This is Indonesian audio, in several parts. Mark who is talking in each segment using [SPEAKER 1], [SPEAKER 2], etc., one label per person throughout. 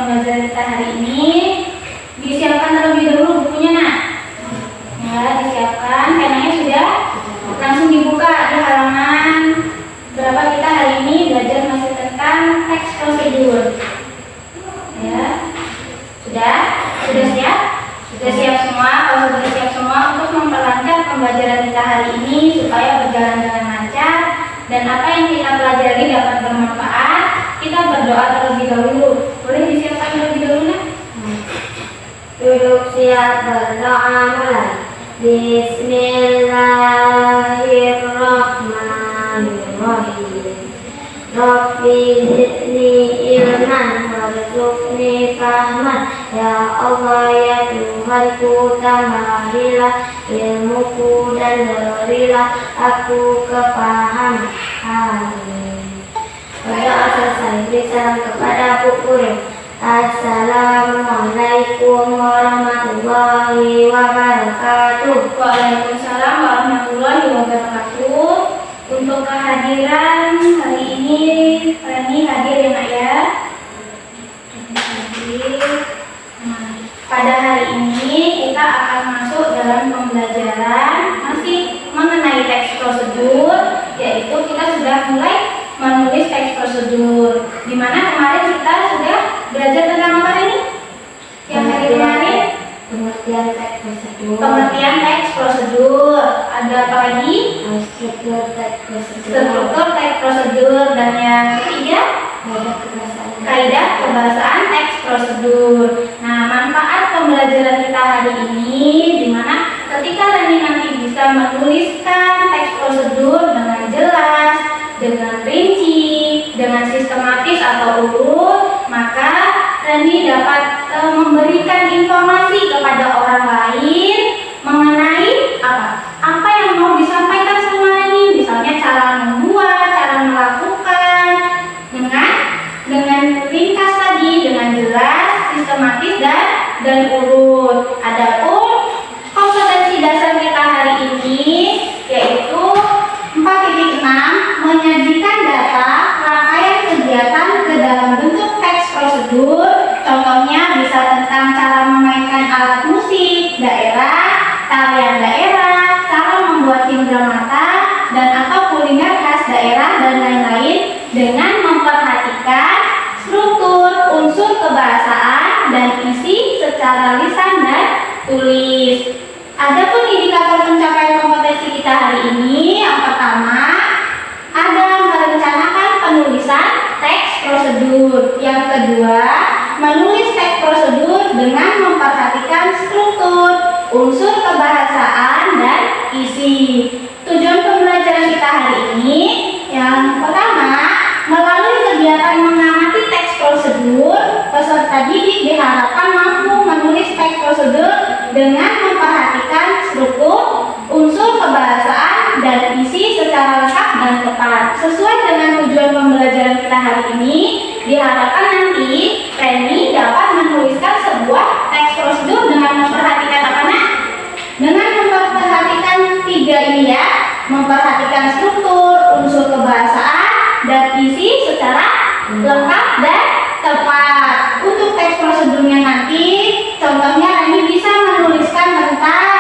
[SPEAKER 1] pembelajaran kita hari ini. Disiapkan terlebih dahulu bukunya, nak. Ya, disiapkan. Penanya sudah langsung dibuka di halaman berapa kita hari ini belajar masih tentang teks prosedur. Ya, sudah siap? Sudah siap semua? Kalau sudah siap semua, untuk memperlancar pembelajaran kita hari ini supaya berjalan dengan lancar dan apa yang kita pelajari dapat bermanfaat, kita berdoa terlebih dahulu. Boleh disiapkan terlebih dahulu, nak?
[SPEAKER 2] Duduk siap, berdoa mulai. Bismillahirrahmanirrahim. Rabbi zidni ilman warzuqni fahman. Ya Allah, ya Tuhanku, tambahilah ilmuku dan berilah aku kepahaman. Amin. Berdoa selesai, beri salam kepada Bu Guru. Assalamualaikum warahmatullahi wabarakatuh.
[SPEAKER 1] Waalaikumsalam warahmatullahi wabarakatuh. Untuk kehadiran hari ini, Rani hadir ya, nak ya. Pada hari ini kita akan masuk dalam pembelajaran masih mengenai teks prosedur, yaitu kita sudah mulai menulis teks prosedur. Dimana kemarin kita sudah belajar tentang apa ini? Yang hari kemarin?
[SPEAKER 2] Pengertian teks prosedur.
[SPEAKER 1] Pengertian teks prosedur. Ada apa lagi?
[SPEAKER 2] Struktur teks prosedur.
[SPEAKER 1] Struktur teks prosedur. Dan yang ketiga, kaidah kebahasaan teks prosedur. Nah, manfaat pembelajaran kita hari ini dimana ketika nanti bisa menuliskan teks prosedur dengan jelas, dengan rinci, dengan sistematis atau urut, maka Rani dapat memberikan informasi kepada orang lain mengenai apa yang mau disampaikan sama Rani, misalnya cara membuat, cara melakukan dengan ringkas tadi, dengan jelas, sistematis dan urut. Adapun kompetensi dasar kita hari ini yaitu 4.6, menyajikan data rangkaian kegiatan ke dalam bentuk teks prosedur. Contohnya bisa tentang cara memainkan alat musik daerah, tarian daerah, cara membuat cindera mata, dan atau kuliner khas daerah dan lain-lain dengan memperhatikan struktur, unsur kebahasaan, dan isi secara lisan dan tulis. Adapun indikator pencapaian kompetensi kita hari ini, yang pertama ada merencanakan penulisan teks prosedur. Yang kedua, menulis teks prosedur dengan memperhatikan struktur, unsur kebahasaan, dan isi. Tujuan pembelajaran kita hari ini, yang pertama, melalui kegiatan mengamati teks prosedur, peserta didik diharapkan mampu menulis teks prosedur dengan memperhatikan struktur, unsur kebahasaan, dan isi secara lengkap dan tepat. Sesuai dengan tujuan pembelajaran kita hari ini, diharapkan nanti Reni dapat menuliskan sebuah teks prosedur dengan memperhatikan apa, nak? Dengan memperhatikan 3 ini ya, memperhatikan struktur, unsur kebahasaan, dan isi secara lengkap dan tepat. Untuk teks prosedurnya nanti, contohnya Rani bisa menuliskan tentang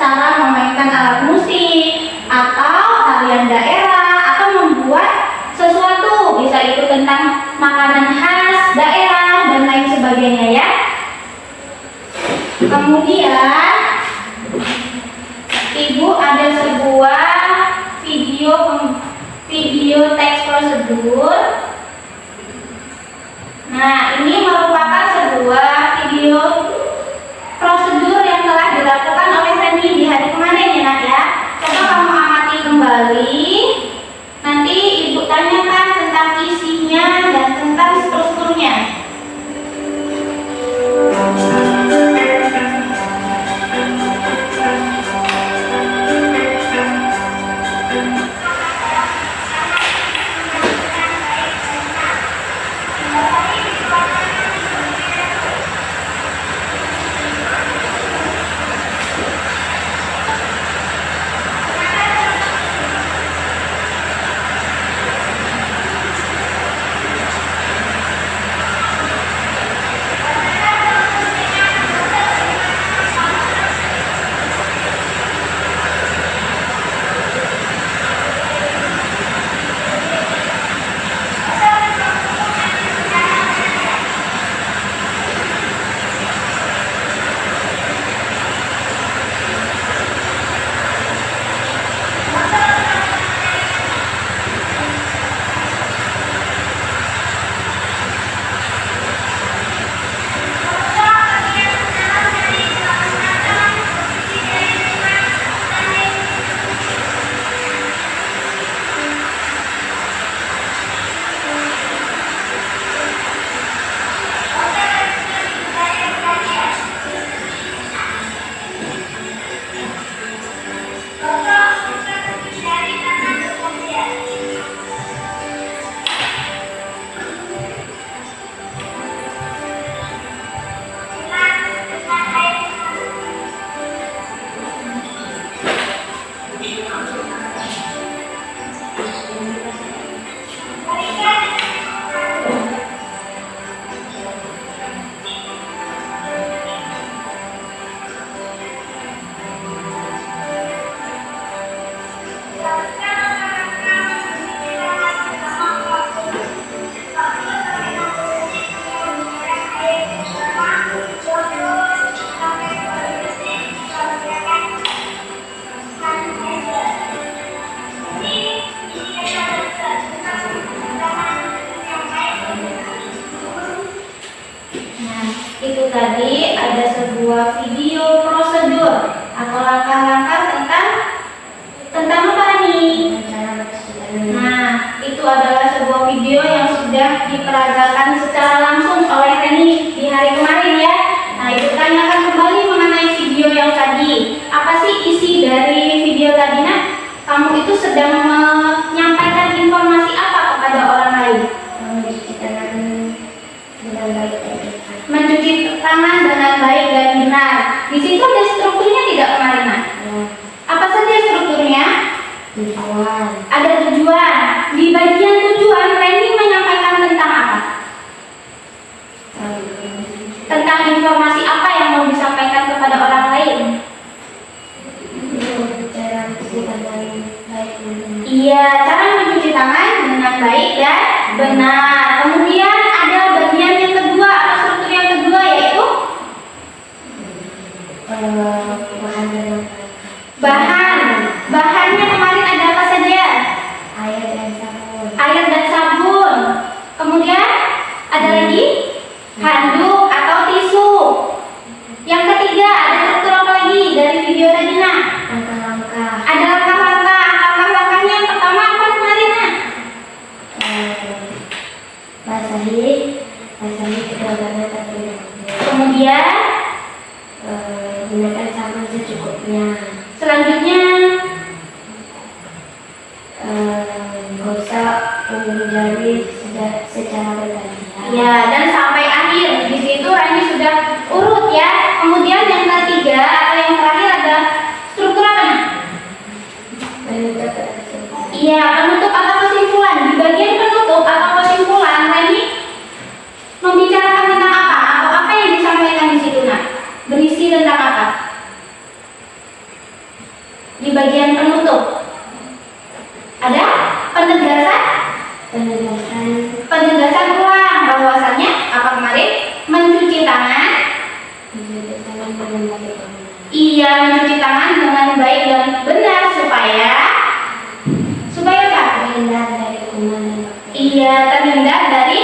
[SPEAKER 1] cara memainkan alat musik, atau tarian daerah, atau membuat sesuatu, bisa itu tentang makanan khas daerah dan lain sebagainya. Itu tadi ada sebuah video prosedur atau langkah-langkah tentang apa nih? Nah, itu adalah sebuah video yang sudah diperagakan secara langsung oleh Reni di hari kemarin ya. Nah, itu tanyakan kembali mengenai video yang tadi. Apa sih isi dari video tadi, Nak? Kamu itu sedang menyampaikan informasi apa kepada orang lain?
[SPEAKER 2] Mencuci tangan dengan baik dan benar.
[SPEAKER 1] Mencuci tangan dengan baik dan benar. Di situ ada strukturnya tidak kemarin, Nak? Apa saja strukturnya?
[SPEAKER 2] Tujuan.
[SPEAKER 1] Ada tujuan. Di bagian tujuan, Reni menyampaikan tentang apa? Tentang informasi apa yang mau disampaikan kepada orang lain?
[SPEAKER 2] Cara mencuci tangan baik dan benar.
[SPEAKER 1] Iya, cara mencuci tangan dengan baik dan benar. Kemudian ada bagian yang kedua atau struktur yang kedua yaitu
[SPEAKER 2] Bahan dan
[SPEAKER 1] bahan. Bahannya kemarin ada apa saja?
[SPEAKER 2] air dan sabun.
[SPEAKER 1] Air dan sabun. Kemudian ada lagi handuk atau tisu. Yang ketiga ada struktur apa lagi dari video tadi, Nak?
[SPEAKER 2] Langkah-langkah.
[SPEAKER 1] Ada langkah-langkah. Langkah-langkahnya yang pertama apa kemarin, Nak?
[SPEAKER 2] Basahi kedua tangan terlebih dahulu.
[SPEAKER 1] Kemudian
[SPEAKER 2] Gunakan sabun secukupnya.
[SPEAKER 1] selanjutnya
[SPEAKER 2] Gosok ujung jari secara bergantian.
[SPEAKER 1] ya, dan sampai akhir. Di situ Rani sudah urut ya. Kemudian yang ketiga atau yang terakhir ada struktur apa, Nak?
[SPEAKER 2] Menutup kesimpulan.
[SPEAKER 1] Iya, penutup atau kesimpulan. Di bagian penutup atau kesimpulan, Rani membicarakan tentang apa? Atau apa yang disampaikan di situ, Nak? Berisi tentang apa? Di bagian penutup ada penegasan ulang bahwasannya apa kemarin? Mencuci tangan.
[SPEAKER 2] Mencuci tangan dengan baik dan benar.
[SPEAKER 1] Iya, mencuci tangan dengan baik dan benar supaya apa?
[SPEAKER 2] Terhindar dari kuman dan bakteri.
[SPEAKER 1] Iya, terhindar dari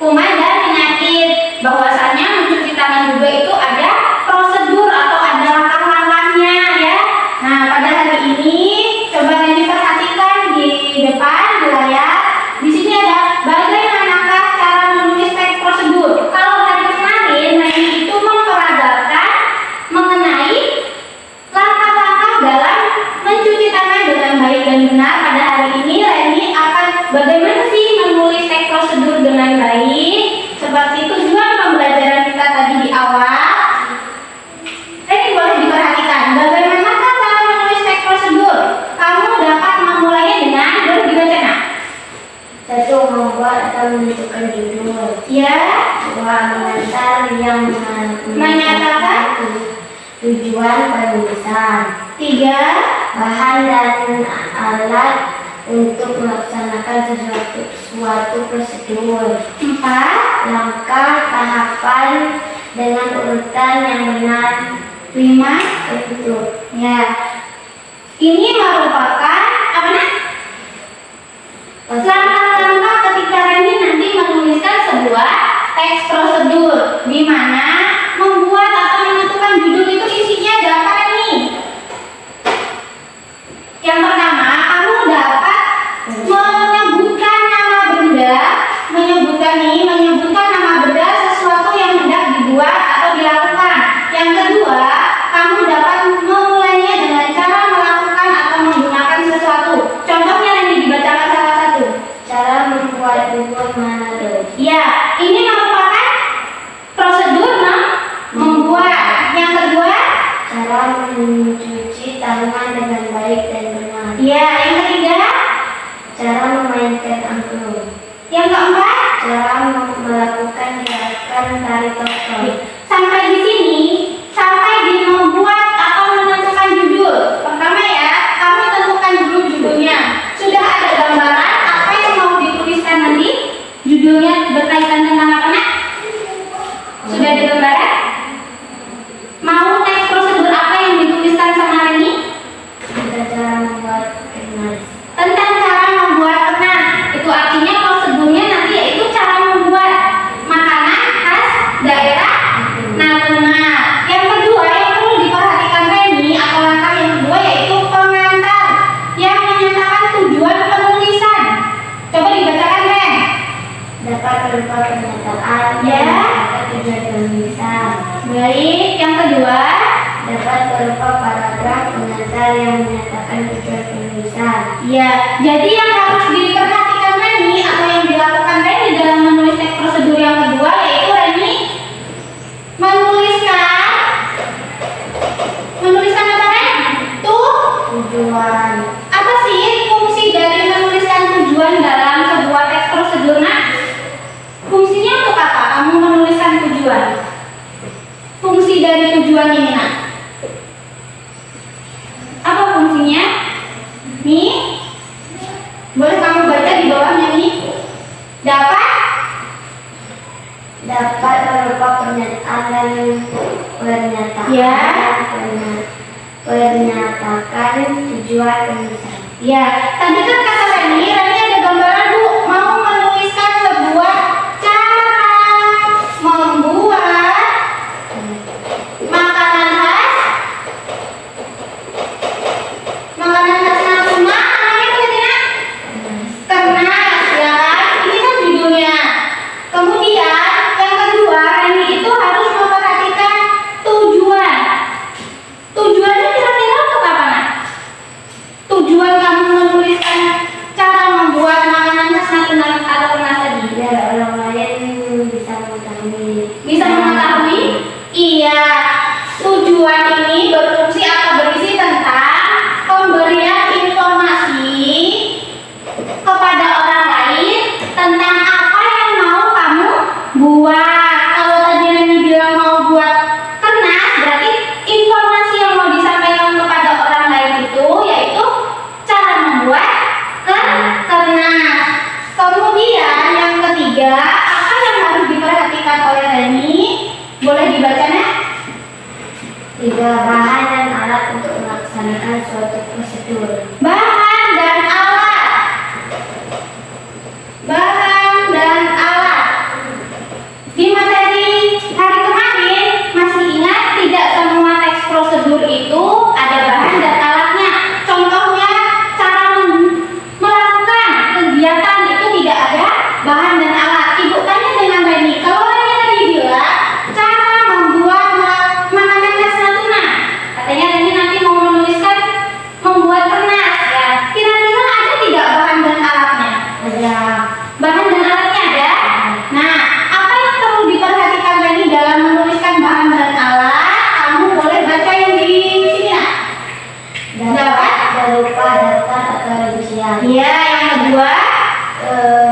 [SPEAKER 1] kuman dan penyakit. Bahwasannya mencuci tangan juga itu ada prosedur atau ada langkah-langkahnya ya. Nah, pada hari ini coba Reni perhatikan di depan di layar. Di sini ada bagaimanakah cara menulis teks prosedur. Kalau hari kemarin Reni itu memperagakan mengenai langkah-langkah dalam mencuci tangan dengan baik dan benar. Pada hari ini Reni akan bagaimana sih menulis teks prosedur dengan baik. Seperti tujuan pembelajaran kita tadi di awal. Reni boleh diperhatikan bagaimanakah cara menulis teks prosedur. Kamu dapat memulainya dengan dibaca, Nak.
[SPEAKER 2] 1. Membuat atau menentukan judul.
[SPEAKER 1] Ya,
[SPEAKER 2] 2. Mengantar yang
[SPEAKER 1] menyatakan
[SPEAKER 2] tujuan penulisan.
[SPEAKER 1] 3.
[SPEAKER 2] Bahan dan alat untuk melaksanakan suatu prosedur.
[SPEAKER 1] 4.
[SPEAKER 2] Langkah tahapan dengan urutan yang benar.
[SPEAKER 1] 5.
[SPEAKER 2] Bentuk.
[SPEAKER 1] Ya, ini merupakan apa, Nak? Langkah-langkah ketika Reni nanti menuliskan sebuah teks prosedur, di mana membuat atau menentukan judul itu isinya ada apa, Reni? Yang pertama, kamu dapat menyebutkan nama benda, menyebutkan nama benda sesuatu yang hendak dibuat atau dilakukan. Yang kedua, kamu dapat memulainya dengan cara melakukan atau menggunakan sesuatu. Contohnya Reni dibacakan salah satu.
[SPEAKER 2] Cara membuat bubur Manado.
[SPEAKER 1] Ya, ini merupakan prosedur membuat. Yang kedua,
[SPEAKER 2] Cara mencuci tangan dengan baik dan benar.
[SPEAKER 1] ya, yang ketiga,
[SPEAKER 2] Cara memainkan angklung.
[SPEAKER 1] yang keempat.
[SPEAKER 2] Cara melakukan gerakan tari topeng.
[SPEAKER 1] Sampai di sini, sampai di membuat atau menentukan judul. Pertama ya, kamu tentukan dulu judulnya. Sudah ada gambaran apa yang mau dituliskan nanti? Judulnya berkaitan tentang apa, Nak? Sudah ada gambaran? Mau teks prosedur apa yang dituliskan sama Reni?
[SPEAKER 2] Cara membuat kemas.
[SPEAKER 1] Tentang cara membuat kenas. Itu artinya prosedurnya nanti yaitu cara membuat makanan khas daerah
[SPEAKER 2] dapat berupa pernyataan
[SPEAKER 1] Ya.
[SPEAKER 2] atau tujuan tulisan.
[SPEAKER 1] Baik, yang kedua.
[SPEAKER 2] Dapat berupa paragraf pengantar yang menyatakan tujuan tulisan.
[SPEAKER 1] Ya, jadi yang harus diperhatikan Reni atau yang dilakukan Reni dalam menulis teks prosedur yang kedua yaitu Reni menuliskan apa Ren?
[SPEAKER 2] Tujuan.
[SPEAKER 1] Apa sih fungsi dari menuliskan tujuan dalam sebuah teks prosedur? Nah, fungsinya untuk apa? Kamu menuliskan tujuan. Fungsi dari tujuan ini, Nak. Apa fungsinya? Nih, boleh kamu baca di bawahnya nih. Dapat
[SPEAKER 2] Berupa pernyataan dan pernyataan.
[SPEAKER 1] Ya.
[SPEAKER 2] Pernyataan tujuan tulisan.
[SPEAKER 1] Ya, tadi kan kata Reni ada gambaran Bu, mau menuliskan sebuah cara membuat makanan khas Natuna, namanya apa tadi Nak? Ternas, ya kan? Ini kan judulnya. Kemudian yang kedua, Reni itu harus memperhatikan tujuan. Tujuannya kira-kira untuk apa Nak? Tujuan kamu menuliskan cara membuat makanan khas Natuna atau Ternas tadi?
[SPEAKER 2] Biar orang lain bisa mengetahui.
[SPEAKER 1] Bisa mengetahui? Iya. Tujuan ini berfungsi atau berisi tentang pemberian informasi kepada orang lain tentang apa yang mau kamu buat. Kalau tadi Reni bilang mau buat Ternas, berarti informasi yang mau disampaikan kepada orang lain itu yaitu cara membuat Ternas. Kemudian yang ketiga, apa yang harus diperhatikan oleh Reni? Boleh dibacanya?
[SPEAKER 2] Tiga, bahan dan alat untuk melaksanakan suatu prosedur.
[SPEAKER 1] Bahan dan alat. Bahan dan alat. Di materi hari kemarin masih ingat tidak semua teks prosedur itu ada bahan dan alatnya. Contohnya cara melakukan kegiatan itu tidak ada bahan dan alat. Ibu tanya dengan Reni, kalau Reni tadi bilang cara membuat makanan khas Natuna, katanya Reni nanti mau menuliskan membuat Ternas ya. Kira-kira ada tidak bahan dan alatnya?
[SPEAKER 2] Ada.
[SPEAKER 1] Bahan dan alatnya ada. Nah, apa yang perlu diperhatikan Reni dalam menuliskan bahan dan alat? Kamu boleh baca yang di sini ya.
[SPEAKER 2] Dapat berupa daftar atau rincian.
[SPEAKER 1] Iya, yang kedua,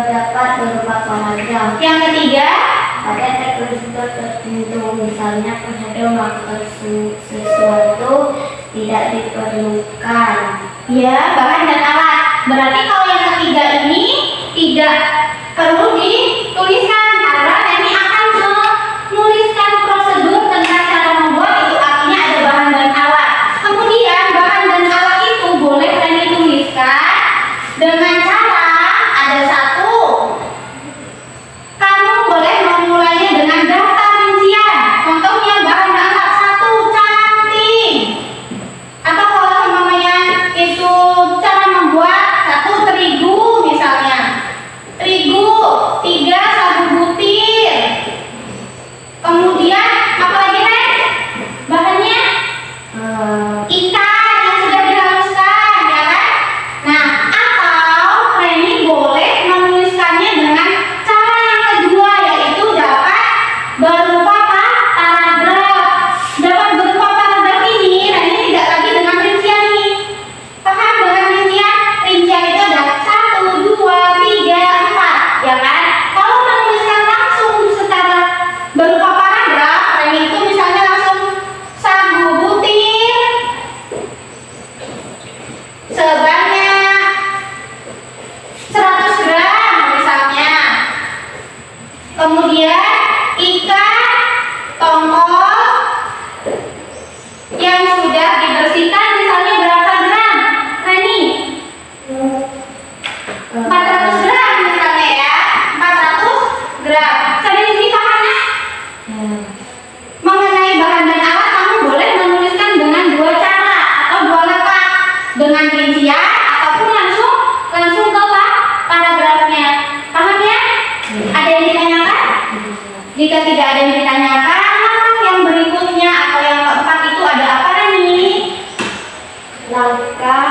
[SPEAKER 2] Dapat berupa paragraf.
[SPEAKER 1] yang ketiga,
[SPEAKER 2] Pada teks prosedur tertentu, misalnya prosedur melakukan sesuatu tidak diperlukan.
[SPEAKER 1] ya bahan dan alat. Berarti kalau yang ketiga ini tidak perlu dituliskan karena Reni akan menuliskan prosedur tentang cara membuat, itu artinya ada bahan dan alat. Kemudian bahan dan alat itu boleh Reni tuliskan dengan cara ada satu. Kamu boleh memulainya dengan daftar rincian. Contohnya bahan dan alat satu, canting. Atau kalau namanya itu cara membuat satu, terigu misalnya. Terigu, tiga, sagu butir. Kemudian apa lagi Ren? Bahannya ikan yang sudah dihaluskan, ya kan? Nah, atau Reni boleh menuliskannya dengan cara yang kedua yaitu dapat berupa paragraf. Dapat berupa paragraf ini Reni tidak lagi dengan rincian nih. Paham dengan rincian? Rincian itu ada 1, 2, 3, 4, ya kan? Kalau menuliskan langsung secara berupa paragraf, Reni itu misalnya langsung sagu butir sebanyak 100 gram misalnya. Kemudian ikan tongkol yang sudah dibersihkan misalnya berapa gram? Reni? 400 gram misalnya ya. 400 gram. Sampai di sini paham ya? Mengenai bahan dan alat kamu boleh menuliskan dengan dua cara atau dua letak, dengan rincian ataupun langsung ke paragrafnya. Paham ya? Ada Jika tidak ada yang ditanyakan, yang berikutnya atau yang keempat itu ada apa nih?
[SPEAKER 2] Langkah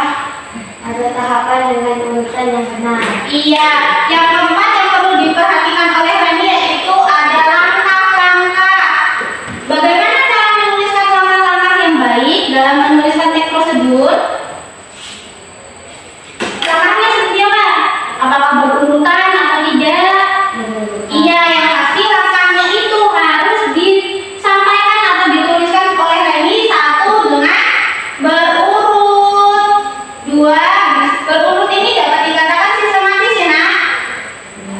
[SPEAKER 2] ada tahapan dengan urutan yang benar.
[SPEAKER 1] Iya, yang keempat yang perlu diperhatikan oleh Reni yaitu ada langkah-langkah. Bagaimana cara menuliskan langkah-langkah yang baik dalam menuliskan teks prosedur? Langkahnya seperti apa? Apakah berurutan atau tidak? Iya, yang pasti langkahnya itu harus disampaikan atau dituliskan oleh Reni satu dengan berurut, dua berurut ini dapat dikatakan sistematis ya nak?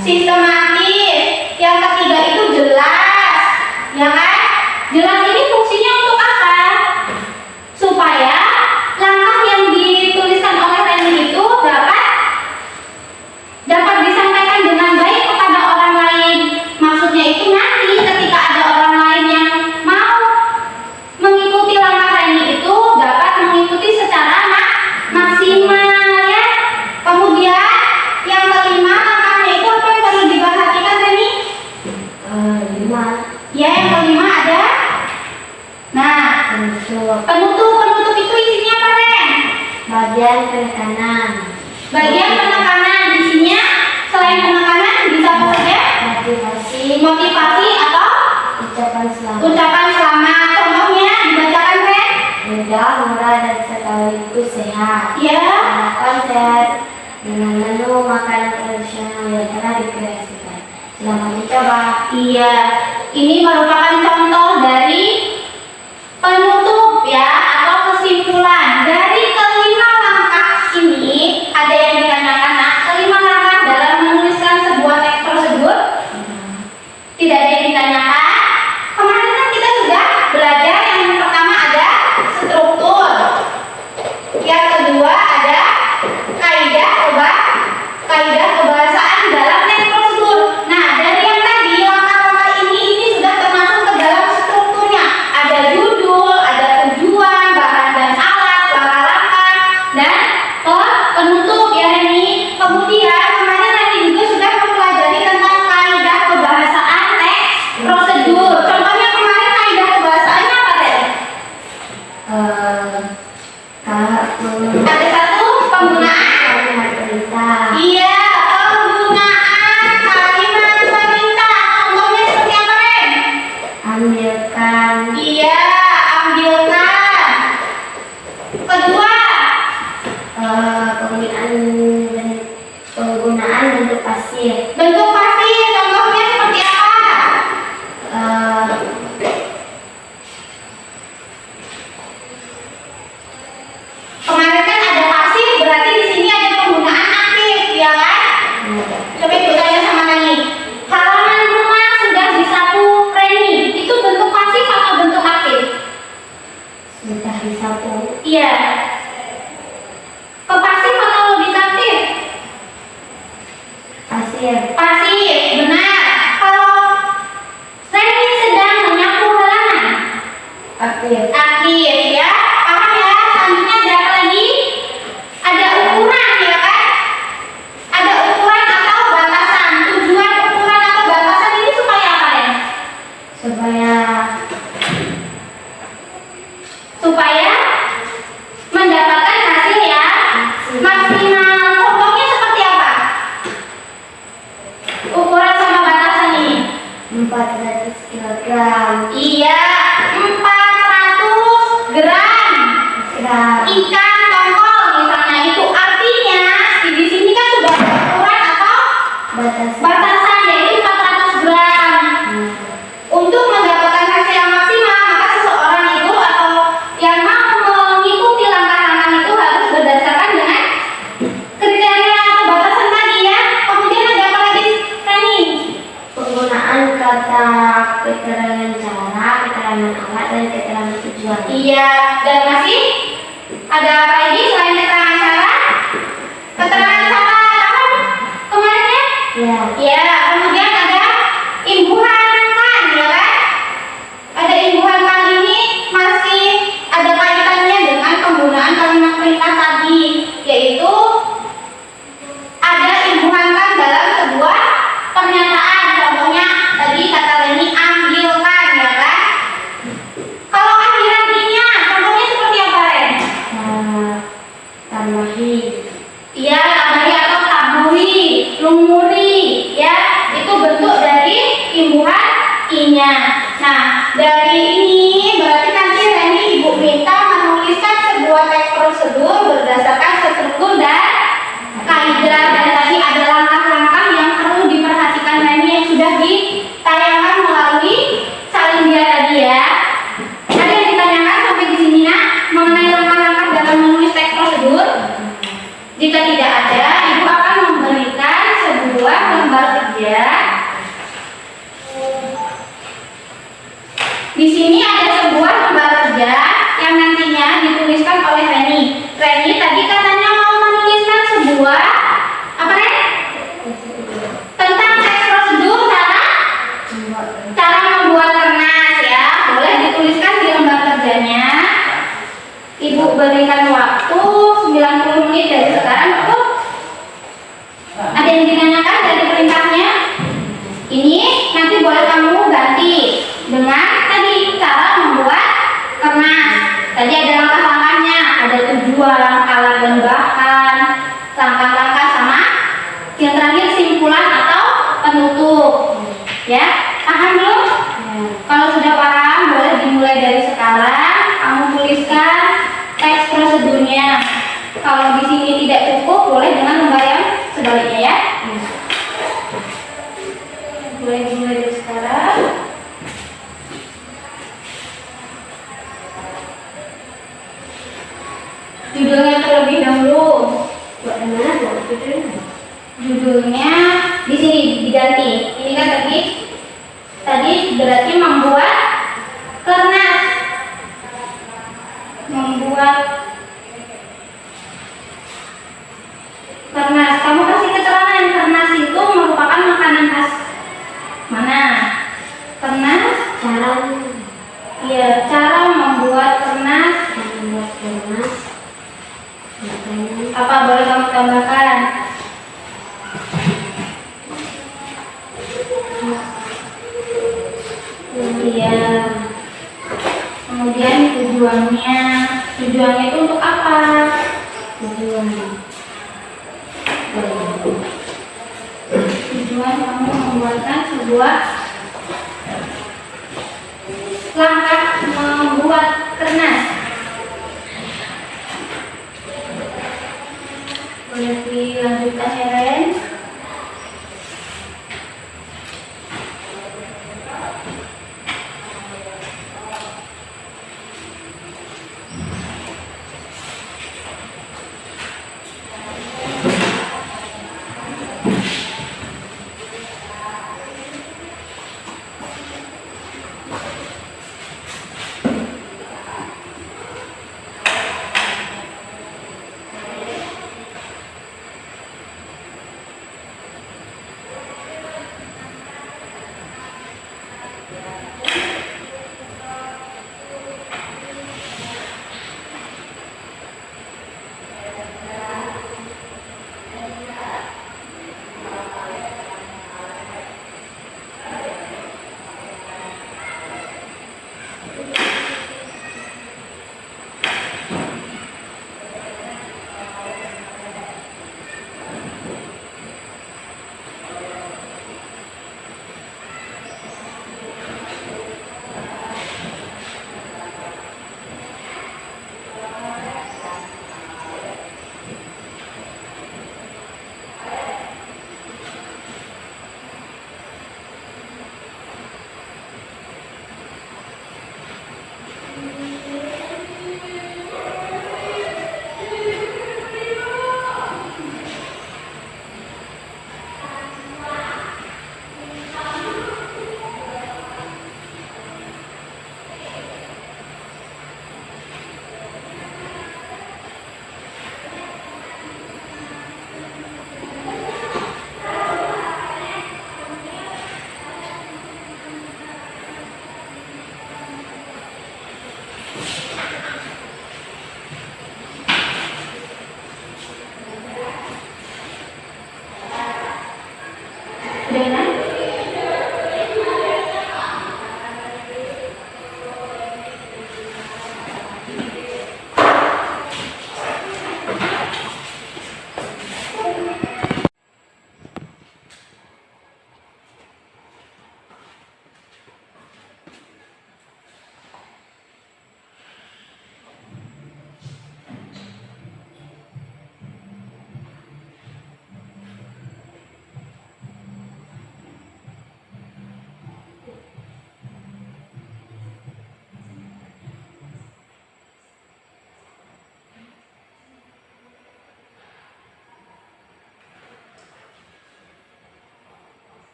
[SPEAKER 1] Sistematis. Yang ketiga itu jelas, ya kan? Jelas ini fungsinya untuk apa? Supaya langkah yang dituliskan oleh Reni itu dapat disampaikan dengan baik kepada orang lain. Maksudnya itu nanti ketika ada orang lain yang mau mengikuti langkah Reni itu dapat mengikuti secara maksimal ya. Kemudian yang kelima langkahnya itu apa yang perlu diperhatikan Reni?
[SPEAKER 2] 5.
[SPEAKER 1] Ya, yang kelima ada. Nah, penutup itu isinya apa Ren?
[SPEAKER 2] Bagian penekanan.
[SPEAKER 1] Bagian penekanan isinya selain penekanan bisa apa saja? Motivasi atau ucapan selamat. Contohnya dibacakan Ren?
[SPEAKER 2] Mudah, murah, dan sekaligus sehat.
[SPEAKER 1] Ya.
[SPEAKER 2] Sarapan sehat dengan menu makanan tradisional yang telah dikreasikan. Selamat mencoba.
[SPEAKER 1] Iya, ini merupakan contoh dari penutup ya atau kesimpulan dari kelima langkah ini. Ada yang ditanyakan, nah, kelima langkah dalam menuliskan sebuah teks prosedur? Tidak ada yang ditanyakan. Kemarin kan kita sudah belajar yang pertama ada struktur, yang kedua ada kaidah kebahasaan dalam teks prosedur. Nah, dari yang tadi langkah-langkah ini sudah termasuk ke dalam strukturnya. Ada judul, ada tujuan, bahan dan alat, langkah-langkah, dan penutup ya Reni. Kemudian kemarin Reni juga sudah mempelajari tentang kaidah kebahasaan teks prosedur. Contohnya kemarin kaidah kebahasaannya apa Ren? Ada satu penggunaan. Iya, penggunaan kalimat perintah. Contohnya seperti apa Ren?
[SPEAKER 2] Ambilkan.
[SPEAKER 1] Iya, ambilkan. Kedua,
[SPEAKER 2] penggunaan bentuk pasif.
[SPEAKER 1] bentuk pasif. Contohnya seperti apa? Kemarin kan ada pasif, berarti di sini ada penggunaan aktif, ya kan? Coba ibu tanya sama Reni. Halaman rumah sudah disapu Reni. Itu bentuk pasif atau bentuk aktif?
[SPEAKER 2] Sudah disapu.
[SPEAKER 1] Iya. Ke pasif atau lebih ke aktif?
[SPEAKER 2] Pasif.
[SPEAKER 1] Pasif, benar. Kalau Reni sedang menyapu halaman,
[SPEAKER 2] Aktif.
[SPEAKER 1] aktif ya. Paham ya? Selanjutnya ada apa lagi? Ada ukuran ya kan? Ada ukuran atau batasan. Tujuan ukuran atau batasan ini supaya apa Ren? Supaya mendapatkan hasil ya maksimal. Contohnya seperti apa? Ukuran sama batasan ini.
[SPEAKER 2] 400 kg.
[SPEAKER 1] Iya, 400 gram ikan tongkol misalnya. Itu artinya di sini kan sudah ada ukuran atau batasan yaitu 400 gram. Untuk mendapatkan hasil yang maksimal, maka seseorang itu atau yang mau mengikuti langkah-langkah itu harus berdasarkan dengan kriteria atau batasan tadi ya. Kemudian ada apa lagi Reni?
[SPEAKER 2] Penggunaan kata keterangan cara, keterangan alat, dan keterangan tujuan.
[SPEAKER 1] Iya, dan masih ada apa lagi selain keterangan cara? Keterangan cara apa kemarinnya?
[SPEAKER 2] Ya.
[SPEAKER 1] Ya, kemudian ada imbuhan kan, ya kan? Ada imbuhan kan ini masih ada kaitannya dengan penggunaan kalimat perintah tadi, yaitu ada imbuhan kan dalam sebuah pernyataan. Contohnya tadi kata Reni imbuhan I-nya. Nah, dari ini berarti nanti Reni Ibu minta menuliskan sebuah teks prosedur berdasarkan struktur dan kaidah, dan tadi ada langkah-langkah yang perlu diperhatikan Reni yang sudah ditayangkan melalui salin dia tadi ya. Ada yang ditanyakan sampai di sini nak mengenai langkah-langkah dalam menulis teks prosedur? Jika tidak ada, Ibu akan memberikan sebuah lembar kerja. Di sini ada sebuah lembar kerja yang nantinya dituliskan oleh Reni. Reni tadi katanya mau menuliskan sebuah apa Ren? Tentang teks prosedur cara membuat kernas ya. Boleh dituliskan di lembar kerjanya. Ibu berikan waktu 90 menit dari sekarang cukup. Ada yang ditanyakan dari perintahnya? Ini nanti boleh kamu ganti dengan tadi cara membuat kernas. Tadi ada langkah-langkahnya, ada tujuan, alat dan bahan, langkah-langkah sama yang terakhir simpulan atau penutup. Ya, paham belum? Kalau sudah paham, boleh dimulai dari sekarang. Kamu tuliskan teks prosedurnya. Kalau di sini tidak cukup, boleh dengan lembar yang sebaliknya ya. Boleh dimulai dari sekarang. Judulnya terlebih dahulu. Judulnya di sini diganti. Ini kan tadi berarti membuat kernas. Membuat kernas. Kamu kasih keterangan kernas itu merupakan makanan khas mana? Kernas. Cara membuat kernas. Apa boleh kamu tambahkan? Iya. Kemudian tujuannya itu untuk apa? Tujuan kamu membuatkan sebuah langkah membuat kernas. Boleh dilanjutkan ya Ren?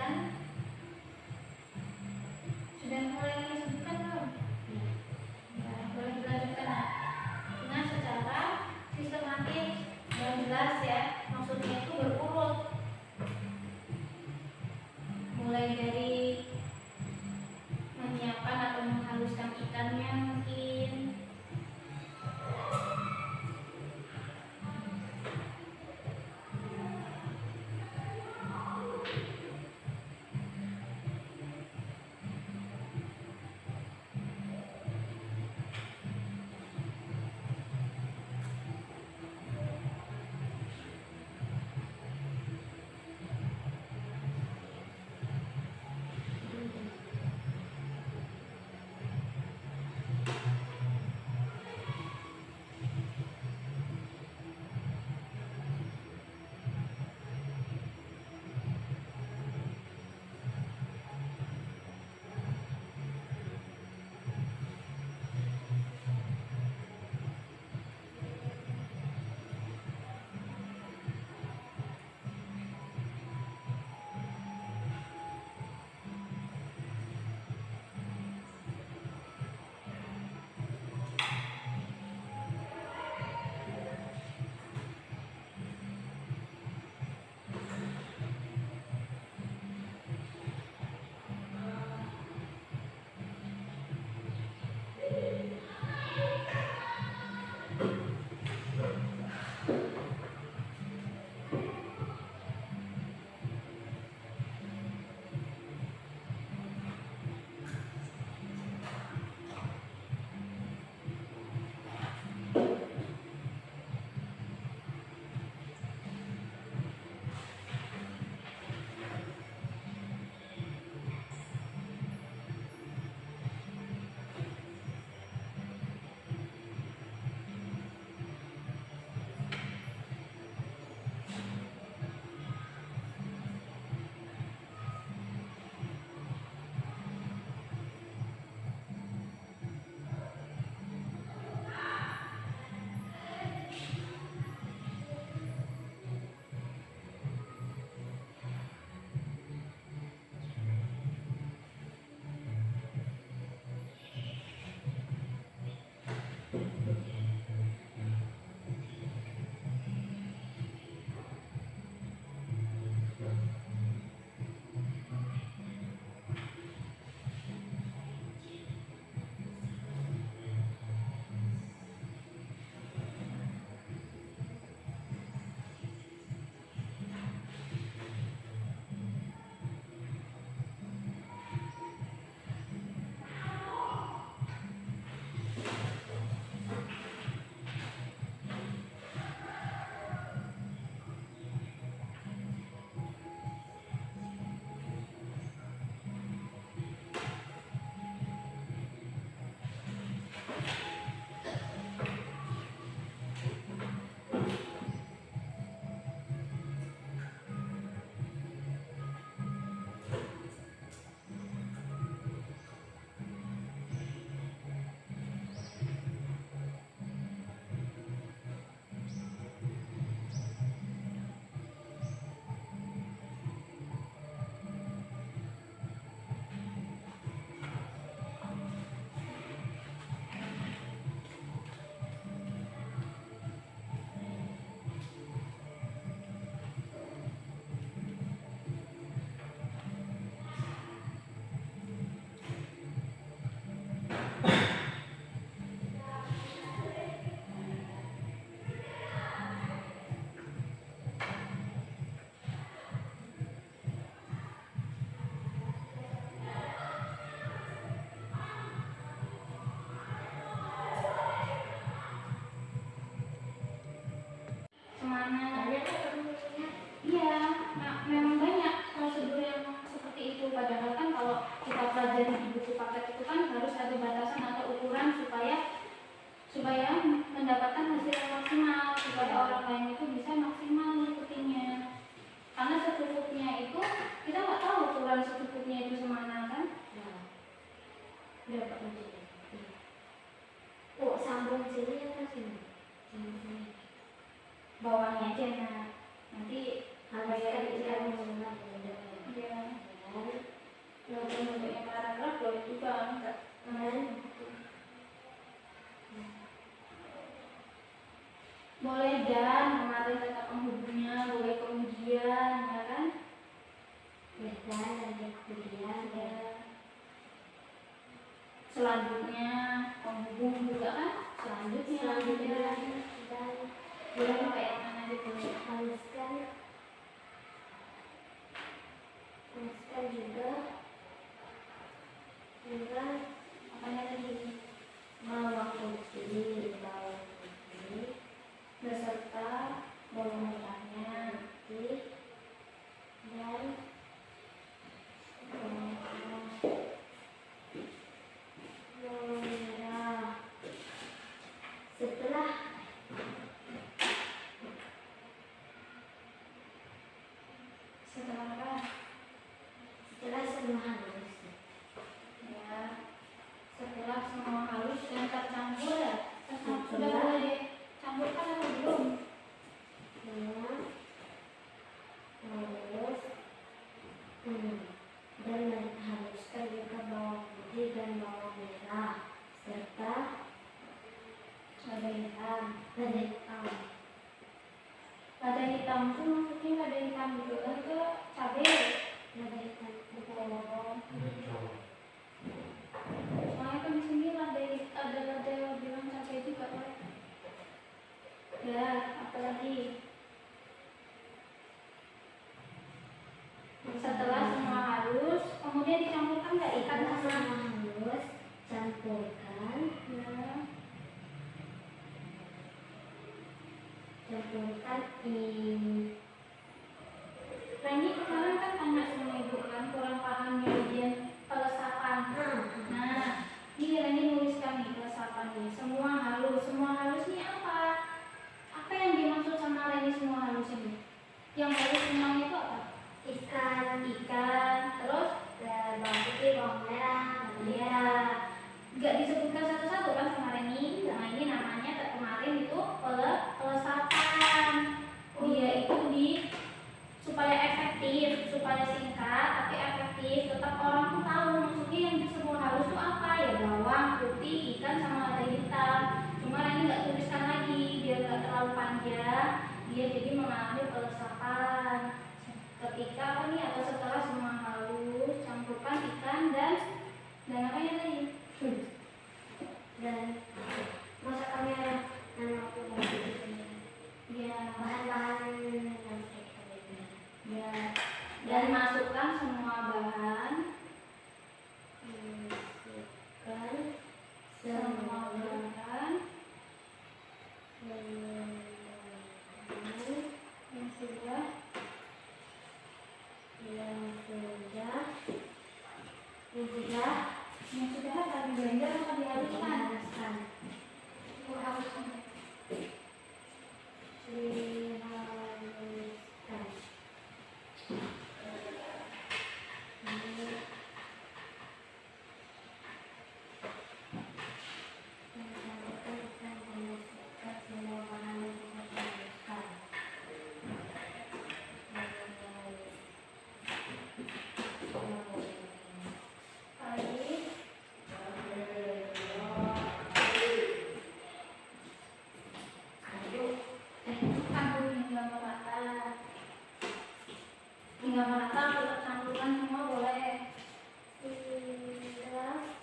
[SPEAKER 1] kan? Sudah mulai disebutkan belum? Ya, boleh dilanjutkan. Dengan secara sistematis dan jelas ya, maksudnya itu berurut. Mulai dari menyiapkan atau menghaluskan ikannya mungkin. Padahal kan kalau kita pelajari di buku paket itu kan harus ada batasan atau ukuran supaya mendapatkan hasil yang maksimal, supaya orang lain itu bisa maksimal mengikutinya. Karena secukupnya itu kita nggak tahu ukuran secukupnya itu semana kan?
[SPEAKER 2] Berapa ini? Oh, sambung sini ya kan sini. Sini.
[SPEAKER 1] Bawahnya aja, nah nanti
[SPEAKER 2] Harus
[SPEAKER 1] ya,
[SPEAKER 2] kita
[SPEAKER 1] ya. bentuknya paragraf boleh juga enggak. Boleh dan kemarin kata penghubungnya boleh kemudian ya kan.
[SPEAKER 2] Dan nanti kemudian
[SPEAKER 1] Ya. Selanjutnya penghubung juga kan. Selanjutnya
[SPEAKER 2] dan
[SPEAKER 1] boleh pakai yang mana gitu.
[SPEAKER 2] haluskan juga
[SPEAKER 1] Apanya tadi?
[SPEAKER 2] bawang putih
[SPEAKER 1] Beserta bawang merahnya.
[SPEAKER 2] dan bawang merah. Setelah
[SPEAKER 1] Setelah apa?
[SPEAKER 2] semua halus,
[SPEAKER 1] Ya. Setelah semua halus dan tercampur ya. Sudah
[SPEAKER 2] Sudah.
[SPEAKER 1] boleh campurkan atau belum?
[SPEAKER 2] halus, dan haluskan juga bawang putih dan bawang merah serta
[SPEAKER 1] Lada hitam.
[SPEAKER 2] lada hitam.
[SPEAKER 1] Lada hitam itu maksudnya lada hitam gitu kan ke cabai.
[SPEAKER 2] Lada hitam
[SPEAKER 1] Oh. Soalnya kan di sini ada lada yang bilang cabai juga kan. Ya, apa lagi? Setelah semua halus, kemudian dicampurkan nggak ikan
[SPEAKER 2] Setelah
[SPEAKER 1] sama?
[SPEAKER 2] semua halus, campurkan ini.
[SPEAKER 1] Randy kemarin kan tanya sama ibu kan kurang paham bagian pelesapan. Nah, ini Randy nuliskan nih pelesapan nih. Semua halus ini apa? Apa yang dimaksud sama Randy semua halus ini? Yang halus semuanya itu apa? Ikan, terus
[SPEAKER 2] Bawang putih, bawang merah,
[SPEAKER 1] ya nggak disebutkan satu-satu kan sama Randy. Nah ini namanya kemarin itu pelesapan. Dia itu supaya efektif, supaya singkat tapi efektif, tetap orang tuh tahu maksudnya yang semua halus itu apa ya, bawang putih, ikan sama lada hitam. Cuma ini nggak tuliskan lagi biar nggak terlalu panjang, dia jadi mengalami pelesapan. Ketika apa nih atau setelah semua halus, campurkan ikan dan apa ya tadi?
[SPEAKER 2] dan masakannya aku
[SPEAKER 1] Ya,
[SPEAKER 2] bahan-bahan
[SPEAKER 1] ya. Dan masukkan semua bahan.
[SPEAKER 2] masukkan
[SPEAKER 1] Semua bahan yang sudah tadi blender atau dihaluskan? Dihaluskan. Hingga merata kita campurkan semua boleh.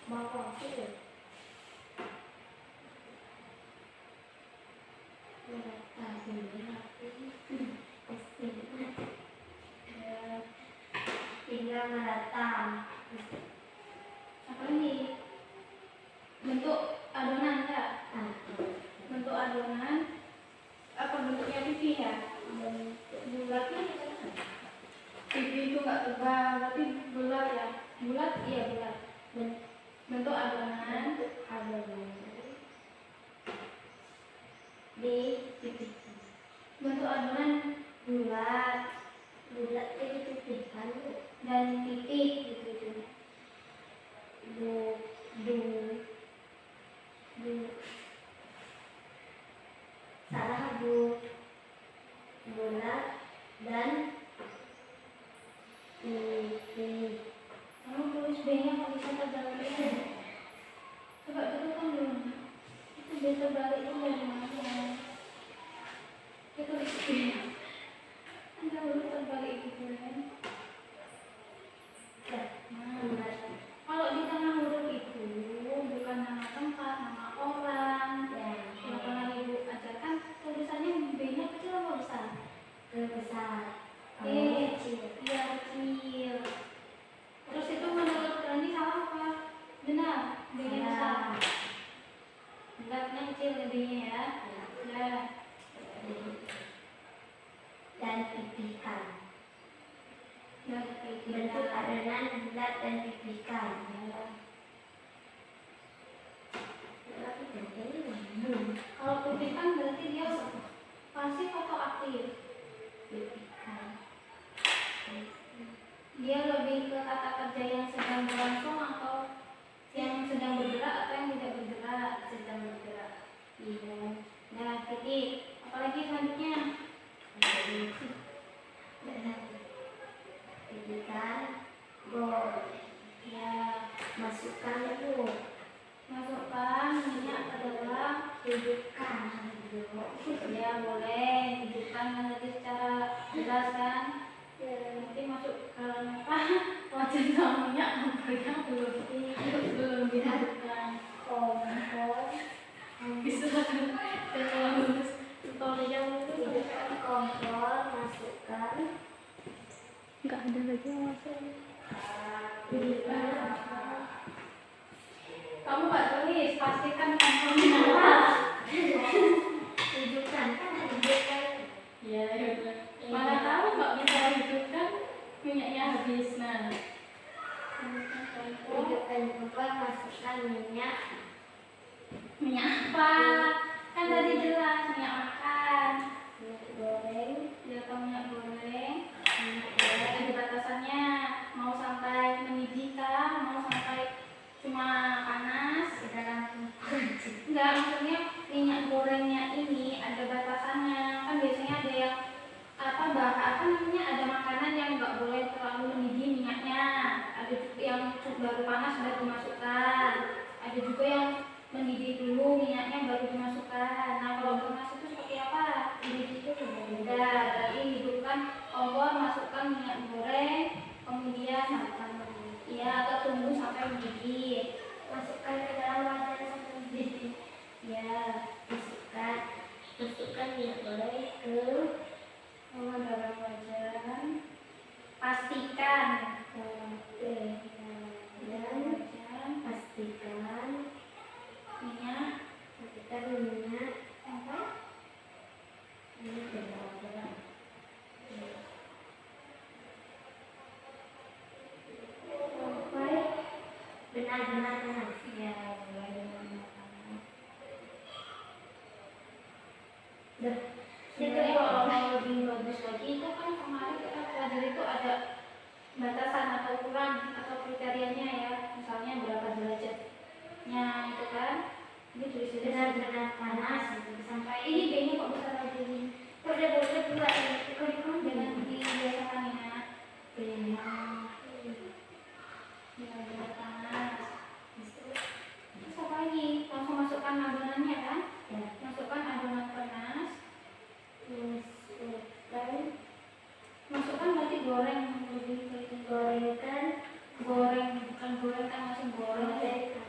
[SPEAKER 2] bawang putih tinggal merata.
[SPEAKER 1] Apa ini? Bentuk adonan enggak? Bentuk adonan apa bentuknya pipi ya? Bulatnya pipi itu enggak tebal, tapi bulat ya. Bulat, iya bulat. Bentuk adonan
[SPEAKER 2] di titik.
[SPEAKER 1] bentuk adonan bulat
[SPEAKER 2] Itu titipan
[SPEAKER 1] dan titik gitu.
[SPEAKER 2] salah bulat dan titik.
[SPEAKER 1] Kamu Dia terbalik itu dari mana? Itu di sini. Anda baru terbalik gitu kan? Nah, kalau di tengah huruf itu bukan nama tempat, nama orang.
[SPEAKER 2] Ya.
[SPEAKER 1] Yang pernah ibu ajarkan tulisannya B-nya kecil atau besar?
[SPEAKER 2] Besar.
[SPEAKER 1] Kecil. Iya kecil. Terus itu menurut Rani salah apa? Benar. B-nya besar. Enggaknya kecil B-nya ya. Ya.
[SPEAKER 2] Dan pipikan.
[SPEAKER 1] Dan
[SPEAKER 2] Bentuk adonan bulat dan pipikan.
[SPEAKER 1] kalau pipikan berarti dia pasif atau aktif?
[SPEAKER 2] Pipikan.
[SPEAKER 1] Dia lebih ke kata kerja yang sedang berlangsung atau yang sedang bergerak atau yang tidak bergerak?
[SPEAKER 2] Sedang bergerak.
[SPEAKER 1] Iya. Nah, titik. Apalagi selanjutnya?
[SPEAKER 2] Pipikan. Gol.
[SPEAKER 1] Ya.
[SPEAKER 2] Masukkan itu.
[SPEAKER 1] Masukkan minyak ke dalam.
[SPEAKER 2] Hidupkan.
[SPEAKER 1] Ya boleh. Hidupkan nanti secara jelas kan? Nanti masuk ke apa? Wajan sama minyak kompornya belum dihidupkan.
[SPEAKER 2] Kompor.
[SPEAKER 1] Bisa kalau lulus tutorial itu
[SPEAKER 2] Hidupkan kompor. Masukkan.
[SPEAKER 1] nggak ada lagi yang masuk. Kamu nggak tulis, pastikan kompornya apa.
[SPEAKER 2] Hidupkan kan hidupkan.
[SPEAKER 1] Ya udah. Mana tahu nggak bisa hidupkan minyaknya habis. Nah,
[SPEAKER 2] Hidupkan kompor. Masukkan minyak.
[SPEAKER 1] minyak apa? Kan tadi jelas minyak makan.
[SPEAKER 2] Minyak goreng.
[SPEAKER 1] Ya atau minyak goreng.
[SPEAKER 2] Minyak goreng.
[SPEAKER 1] Ada batasannya. Mau sampai mendidih kah? Mau sampai cuma panas? Enggak, maksudnya minyak gorengnya ini ada batasannya. Kan biasanya ada yang ada makanan yang nggak boleh terlalu mendidih minyaknya. Ada juga yang baru panas sudah dimasukkan. Ada juga yang mendidih dulu minyaknya baru dimasukkan. Nah, kalau panas itu seperti apa? Mendidih itu berbeda. Berarti hidupkan kompor, masukkan minyak goreng, kemudian ya atau tunggu sampai mendidih.
[SPEAKER 2] Masukkan ke dalam wajan sampai mendidih.
[SPEAKER 1] Ya,
[SPEAKER 2] Masukkan minyak goreng ke
[SPEAKER 1] dalam wajan. Pastikan
[SPEAKER 2] dan pastikan
[SPEAKER 1] minyak sampai
[SPEAKER 2] ini bergerak. Sampai benar-benar panas.
[SPEAKER 1] ya itu kalau mau lebih bagus lagi itu kan kemarin kita pelajari itu ada batasan atau ukuran atau kriterianya ya, misalnya berapa derajatnya itu kan, ini tulis
[SPEAKER 2] Benar-benar panas.
[SPEAKER 1] sampai ini B-nya kok besar lagi ini.
[SPEAKER 2] Boleh buat
[SPEAKER 1] Jangan dibiasakan ya. Benar-benar panas. Terus apa lagi? Langsung masukkan adonannya kan?
[SPEAKER 2] Ya.
[SPEAKER 1] Masukkan adonan panas. Masukkan berarti goreng lebih ke itu.
[SPEAKER 2] Gorengkan.
[SPEAKER 1] Goreng bukan goreng kan masih goreng.
[SPEAKER 2] Gorengkan.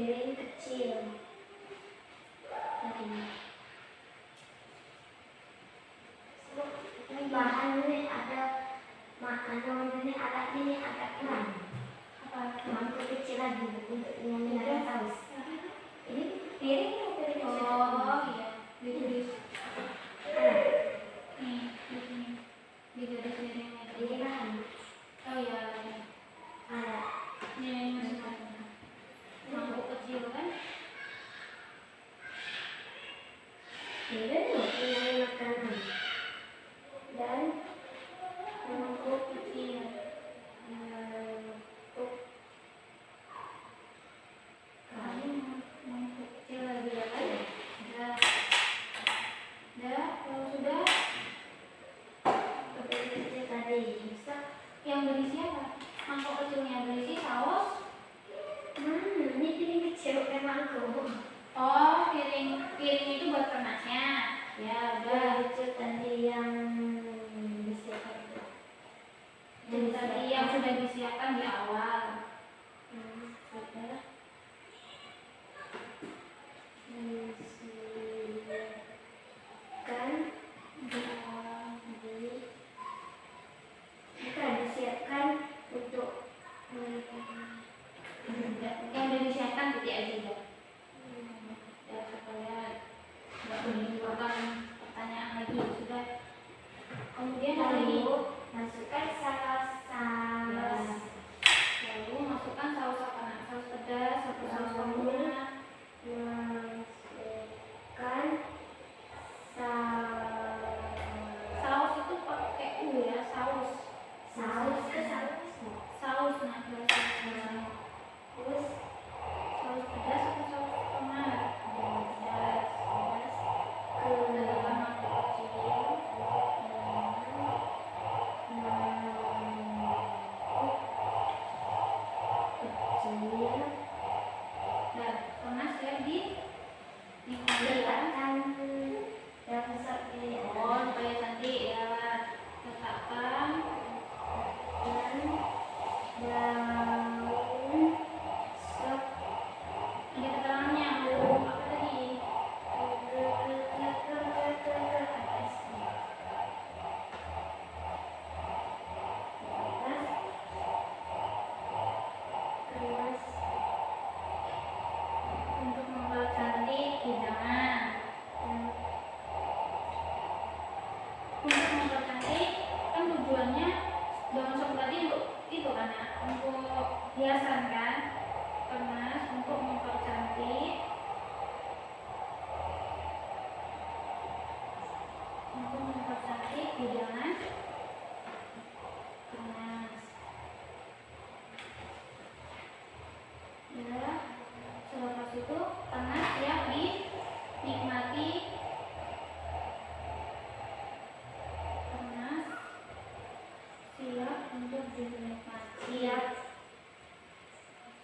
[SPEAKER 2] piring kecil. Tadi. Ini bahan ini ada makanan ini ada enam. Mangkuk kecil lagi untuk minyak saus. Ini piring atau piring kecil?
[SPEAKER 1] Oh iya, di nih di sini di garis miringnya
[SPEAKER 2] Ini bahan
[SPEAKER 1] oh iya
[SPEAKER 2] ada.
[SPEAKER 1] ini masukkan mangkuk kecil kan
[SPEAKER 2] Ini makanan dan
[SPEAKER 1] mangkuk kecil
[SPEAKER 2] mangkuk
[SPEAKER 1] mangkuk kecil lagi ya kan udah kalau sudah
[SPEAKER 2] piring kecil tadi.
[SPEAKER 1] bisa yang berisi apa mangkuk kecilnya berisi saus.
[SPEAKER 2] Ini piring kecil kayak mangkuk.
[SPEAKER 1] Oh, piring itu buat panasnya. Ya, udah.
[SPEAKER 2] Kecil tadi yang disiapkan itu.
[SPEAKER 1] Jadi tadi yang sudah disiapkan di awal.
[SPEAKER 2] Sudah disiapkan
[SPEAKER 1] Di awal.
[SPEAKER 2] bukan disiapkan untuk
[SPEAKER 1] Yang sudah disiapkan titik aja ya. Ya supaya nggak menimbulkan pertanyaan lagi sudah. Kemudian
[SPEAKER 2] lalu masukkan saus.
[SPEAKER 1] lalu masukkan saus apa? Nak? Saus pedas atau saus tomat?
[SPEAKER 2] Masukkan
[SPEAKER 1] Saus itu pakai u ya, saus.
[SPEAKER 2] saus
[SPEAKER 1] Saus nah saus.
[SPEAKER 2] terus
[SPEAKER 1] Saus pedas atau saus tomat? Pedas.
[SPEAKER 2] ke
[SPEAKER 1] Dalam mangkuk kecil.
[SPEAKER 2] kecil
[SPEAKER 1] Nah, panas ya di nikmati ya.
[SPEAKER 2] letakkan yang seperti
[SPEAKER 1] Oh, supaya cantik ya. Letakkan
[SPEAKER 2] daun sop
[SPEAKER 1] ada keterangannya belum apa tadi?
[SPEAKER 2] kemas
[SPEAKER 1] Untuk mempercantik hidangan. Untuk mempercantik kan tujuannya daun sop tadi untuk itu kan ya, untuk hiasan kan. Kemas untuk mempercantik. Untuk mempercantik hidangan. Kemas. Ya, selepas itu panas siap dinikmati. Panas siap untuk dinikmati.
[SPEAKER 2] siap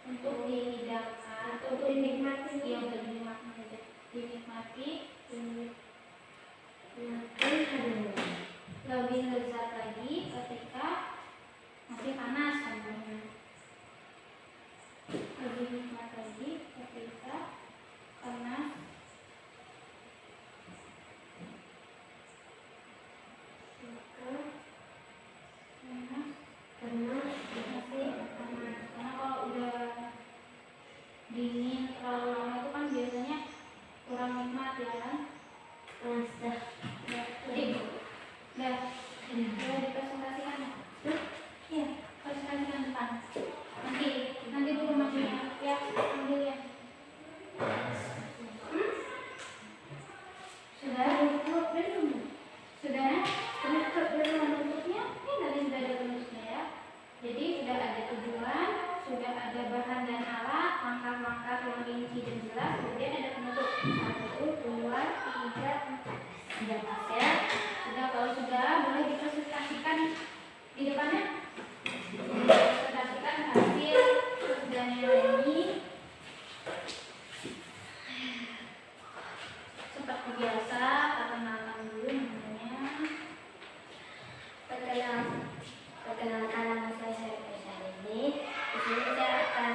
[SPEAKER 1] Untuk dihidangkan.
[SPEAKER 2] untuk dinikmati.
[SPEAKER 1] Yang udah dinikmati. Dinikmati lebih lezat lagi ketika masih panas sambalnya. Lebih nikmat lagi ketika panas.
[SPEAKER 2] kemas
[SPEAKER 1] Masih panas. Karena kalau udah dingin terlalu lama itu kan biasanya kurang nikmat ya kan.
[SPEAKER 2] panas dah.
[SPEAKER 1] Udah dipresentasikan. Iya, presentasikan depan. Nanti dulu maksudnya ya ambil ya. Sudah belum? Sudah? Penutup belum penutupnya? Ini tadi sudah ada penutupnya ya. Jadi sudah ada tujuan, sudah ada bahan dan alat, langkah-langkah yang rinci dan jelas, kemudian ada penutup 1, 2, 3, 4. Sudah pas ya? Sudah, kalau sudah boleh dipresentasikan di depannya. Presentasikan hasil kerjanya ini. Seperti biasa, perkenalkan dulu namanya.
[SPEAKER 2] Perkenalkan nama saya Syarif ini. Di sini saya akan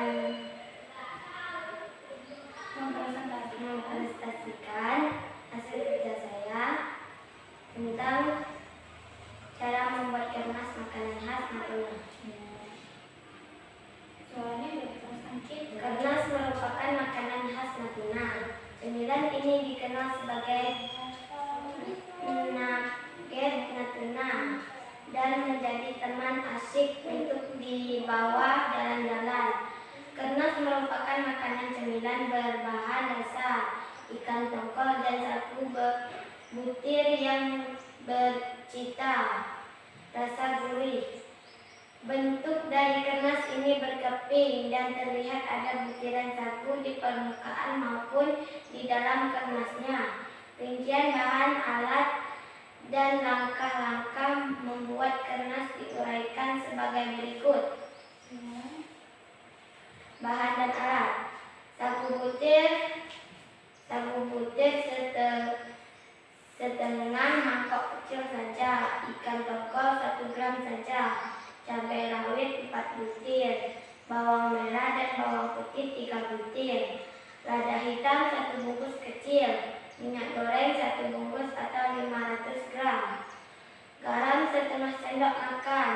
[SPEAKER 2] tentang cara membuat kemas makanan khas Natuna.
[SPEAKER 1] Soalnya udah sakit.
[SPEAKER 2] Kemas merupakan makanan khas Natuna. Cemilan ini dikenal sebagai nugget Natuna dan menjadi teman asik untuk dibawa jalan-jalan. Kemas merupakan makanan cemilan berbahan dasar ikan tongkol dan satu butir yang bercita rasa gurih. Bentuk dari kemas ini berkeping dan terlihat ada butiran sagu di permukaan maupun di dalam kemasnya. Rincian bahan, alat, dan langkah-langkah membuat kemas diuraikan sebagai berikut. Bahan dan alat: sagu butir setengah mangkok kecil saja, ikan tongkol 1 gram saja, cabai rawit 4 butir, bawang merah dan bawang putih 3 butir, lada hitam 1 bungkus kecil, minyak goreng 1 bungkus atau 500 gram, garam setengah sendok makan,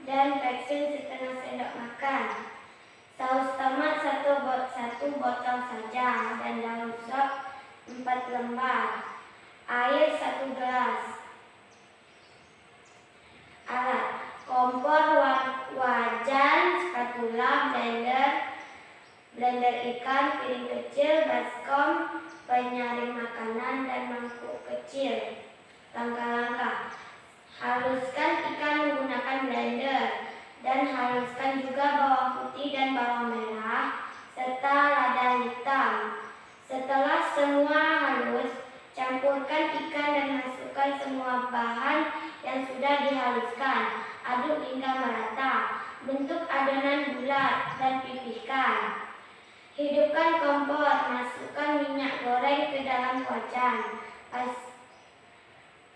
[SPEAKER 2] dan peksin setengah sendok makan. Saus tomat 1 botol saja dan daun sop 4 lembar. Air 1 gelas. Alat: kompor, wajan, spatula, blender ikan, piring kecil, baskom, penyaring makanan, dan mangkuk kecil. Langkah-langkah: haluskan ikan menggunakan blender dan haluskan juga bawang putih dan bawang merah serta lada hitam. Setelah semua halus, campurkan ikan dan masukkan semua bahan yang sudah dihaluskan. Aduk hingga merata. Bentuk adonan bulat dan pipihkan. Hidupkan kompor, masukkan minyak goreng ke dalam wajan.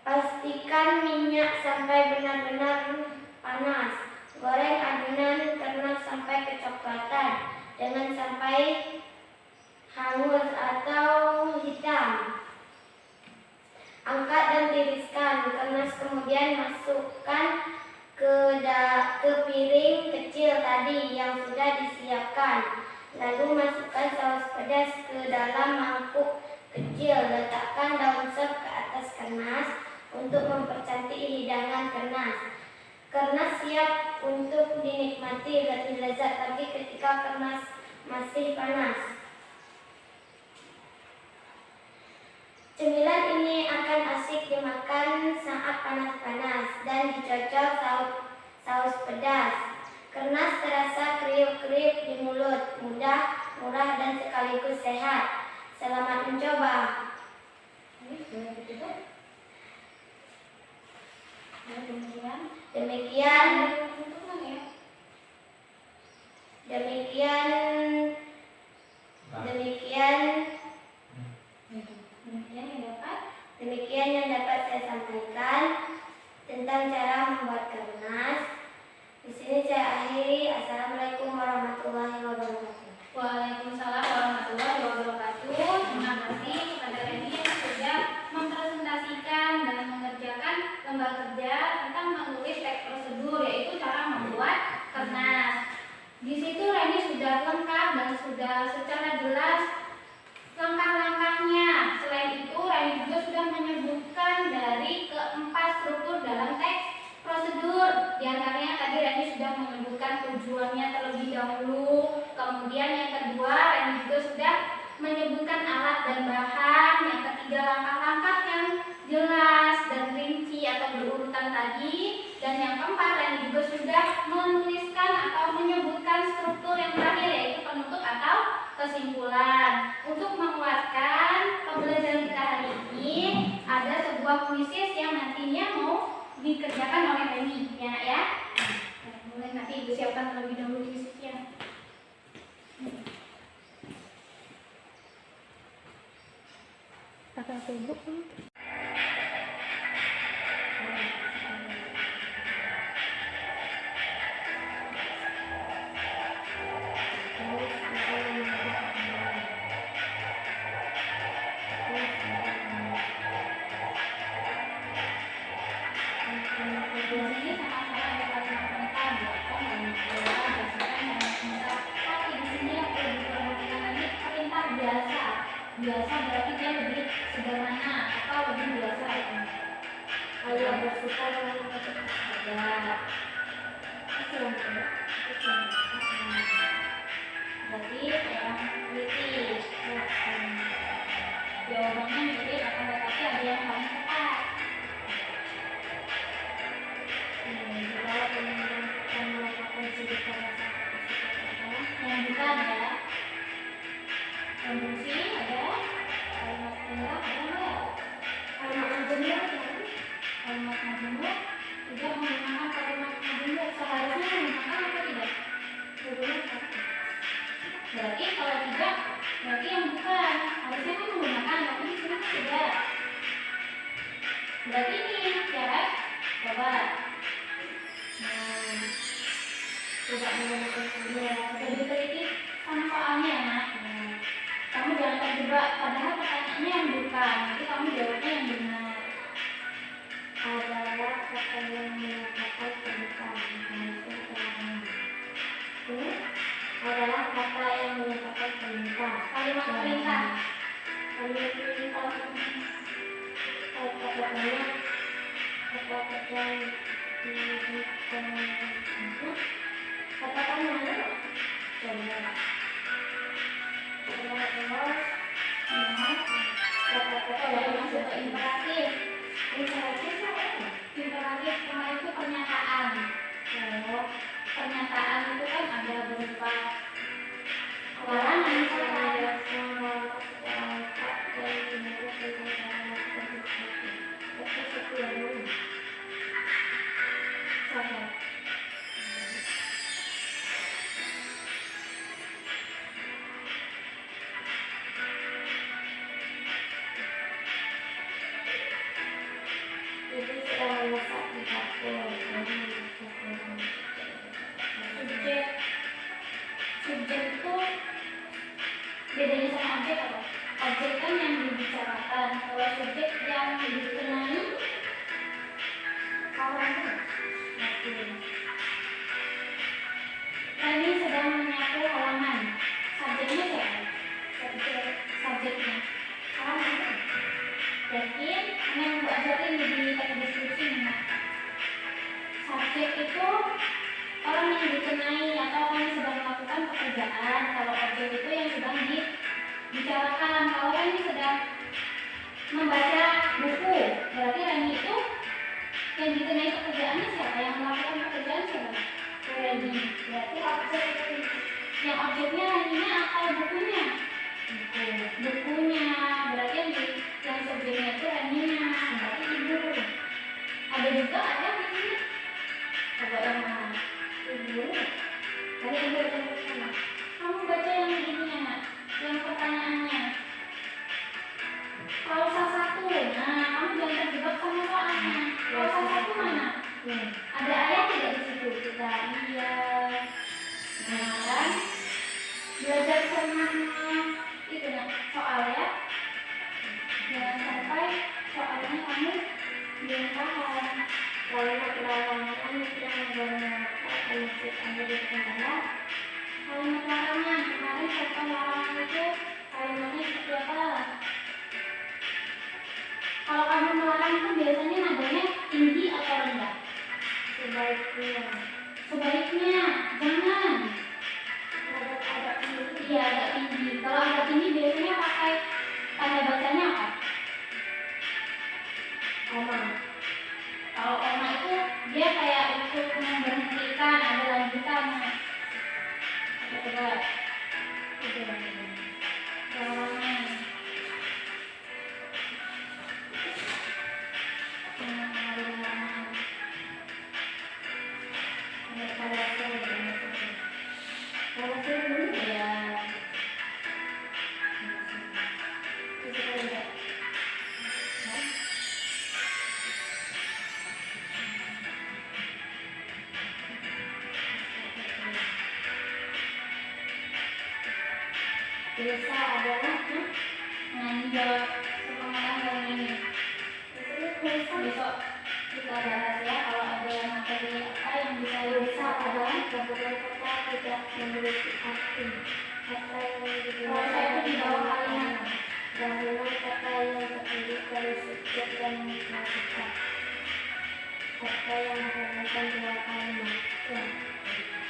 [SPEAKER 2] Pastikan minyak sampai benar-benar panas. Goreng adonan kemas sampai kecoklatan dengan sampai hangus atau hitam. Angkat dan tiriskan kemas, kemudian masukkan ke piring kecil tadi yang sudah disiapkan. Lalu masukkan saus pedas ke dalam mangkuk kecil. Letakkan daun sop ke atas kemas untuk mempercantik hidangan kemas. Kemas siap untuk dinikmati, lebih lezat lagi ketika kemas masih panas. Cemilan ini akan asik dimakan saat panas-panas dan dicocol saus pedas. Kemas terasa kriuk-kriuk di mulut, mudah, murah, dan sekaligus sehat. Selamat mencoba. Demikian yang dapat saya sampaikan tentang cara membuat kemas. Di sini saya akhiri. Assalamualaikum warahmatullahi wabarakatuh.
[SPEAKER 1] Waalaikumsalam warahmatullahi wabarakatuh. Terima kasih kepada Reni yang sudah mempresentasikan dan mengerjakan lembar kerja tentang menulis teks prosedur, yaitu cara membuat kemas. Di situ Reni sudah lengkap dan sudah secara jelas langkah-langkahnya. Selain itu, Reni juga sudah menyebutkan dari keempat struktur dalam teks prosedur. Di antaranya tadi Reni sudah menyebutkan tujuannya terlebih dahulu. Kemudian yang kedua, Reni juga sudah menyebutkan alat dan bahan. Yang ketiga, langkah-langkah yang jelas dan rinci atau berurutan tadi. Dan yang keempat, Reni juga sudah menuliskan atau menyebutkan struktur yang terakhir, yaitu penutup atau kesimpulan. Untuk menguatkan pembelajaran kita hari ini, ada sebuah kuisis yang nantinya mau dikerjakan oleh Reni, ya nak ya. Mulai nanti Ibu siapkan terlebih dahulu kuisisnya.
[SPEAKER 3] Pakai Facebook kan?
[SPEAKER 1] Biasa berarti dia lebih sederhana atau lebih biasa itu.
[SPEAKER 2] Ayah bersuka dengan kata
[SPEAKER 1] Ada.
[SPEAKER 2] kasihan ada.
[SPEAKER 1] Berarti yang teliti. Jawabannya mirip akan tetapi ada yang paling tepat.
[SPEAKER 2] Kalau teman-teman akan melakukan ciri khas
[SPEAKER 1] Yang bukan ya. Konjungsi ada. Kalimat pendak ada nggak?
[SPEAKER 2] kalimat majemuk kan?
[SPEAKER 1] Kalimat majemuk tidak menggunakan kalimat majemuk, seharusnya menggunakan apa tidak?
[SPEAKER 2] Menggunakan
[SPEAKER 1] Berarti kalau tidak, berarti yang bukan. Harusnya kan menggunakan, tapi di sini kan tidak. Berarti ini ya kan? Coba. Nah,
[SPEAKER 2] tidak menggunakan
[SPEAKER 1] ya, lebih teliti sama soalnya nak. Kamu jangan terjebak, padahal pertanyaannya yang bukan. Nanti kamu jawabnya yang benar.
[SPEAKER 2] adalah kata yang menyatakan perintah. Ini adalah kata yang menyatakan perintah.
[SPEAKER 1] Kalimat perintah.
[SPEAKER 2] Kalimat perintah kata-katanya kata-kata katakan mana? Coba.
[SPEAKER 1] Kalau yang masuk ke imperatif,
[SPEAKER 2] Imperatif apa?
[SPEAKER 1] imperatif kemarin itu pernyataan. Pernyataan itu kan ada berupa larangan misalkan.
[SPEAKER 2] Ibu sedang memasak di dapur.
[SPEAKER 1] Subjek, subjek itu bedanya sama objek apa? Objek kan yang dibicarakan, kalau subjek yang dikenai
[SPEAKER 2] Kawan
[SPEAKER 1] Rani sedang menyapu halaman. Subjeknya siapa? Subjeknya halaman. Yakin? Ini yang Bu ajarin di teks deskripsi nih. Subjek itu orang yang dikenai atau orang yang sedang melakukan pekerjaan. Kalau objek itu yang sedang dibicarakan. Kalau Rani sedang membaca buku, berarti Rani itu yang dikenai pekerjaannya siapa? Yang melakukan pekerjaan siapa? Rani. Berarti objek itu. Yang objeknya Raninya atau bukunya? Bukunya. Berarti yang subjeknya itu Raninya. Berarti ibu. Ada juga ada di sini. Coba yang mana?
[SPEAKER 2] ibu. Tadi ibu yang pertama.
[SPEAKER 1] Kamu baca yang ininya, yang pertanyaannya. Kalau salah satu, nah kamu jangan terjebak sama soalnya. Kalau salah satu mana? Ada ayat tidak di situ? Tidak. Iya. Nah kan, belajar sama itu nak soal ya. Jangan sampai soalnya kamu belum paham.
[SPEAKER 2] Kalimat larangan yang menggunakan prinsip Anda dikatakan
[SPEAKER 1] Kalimat larangan, kemarin contoh larangan itu kalimatnya seperti apa? Kalau kamu melarang itu biasanya nadanya tinggi atau rendah?
[SPEAKER 2] sebaiknya
[SPEAKER 1] Sebaiknya jangan.
[SPEAKER 2] ada tinggi.
[SPEAKER 1] Iya agak tinggi. Kalau agak tinggi biasanya pakai tanda bacanya apa?
[SPEAKER 2] Oma.
[SPEAKER 1] Kalau koma itu dia kayak untuk memberhentikan, ada lanjutannya. Coba. Larangan. Larangan.
[SPEAKER 2] Kalau saya dulu
[SPEAKER 1] Ya. Itu juga.
[SPEAKER 2] desa adalah
[SPEAKER 1] Nah, ini jawab sepengetahuan kalian ini. Besok kita bahas ya kalau ada materi apa yang bisa
[SPEAKER 2] desa adalah kabupaten kota tidak memiliki arti kata yang
[SPEAKER 1] Kalau saya itu di bawah kalian.
[SPEAKER 2] Gabungan kata yang terdiri dari subjek dan predikat. Kata yang menggunakan dua kalimat.
[SPEAKER 1] Ya.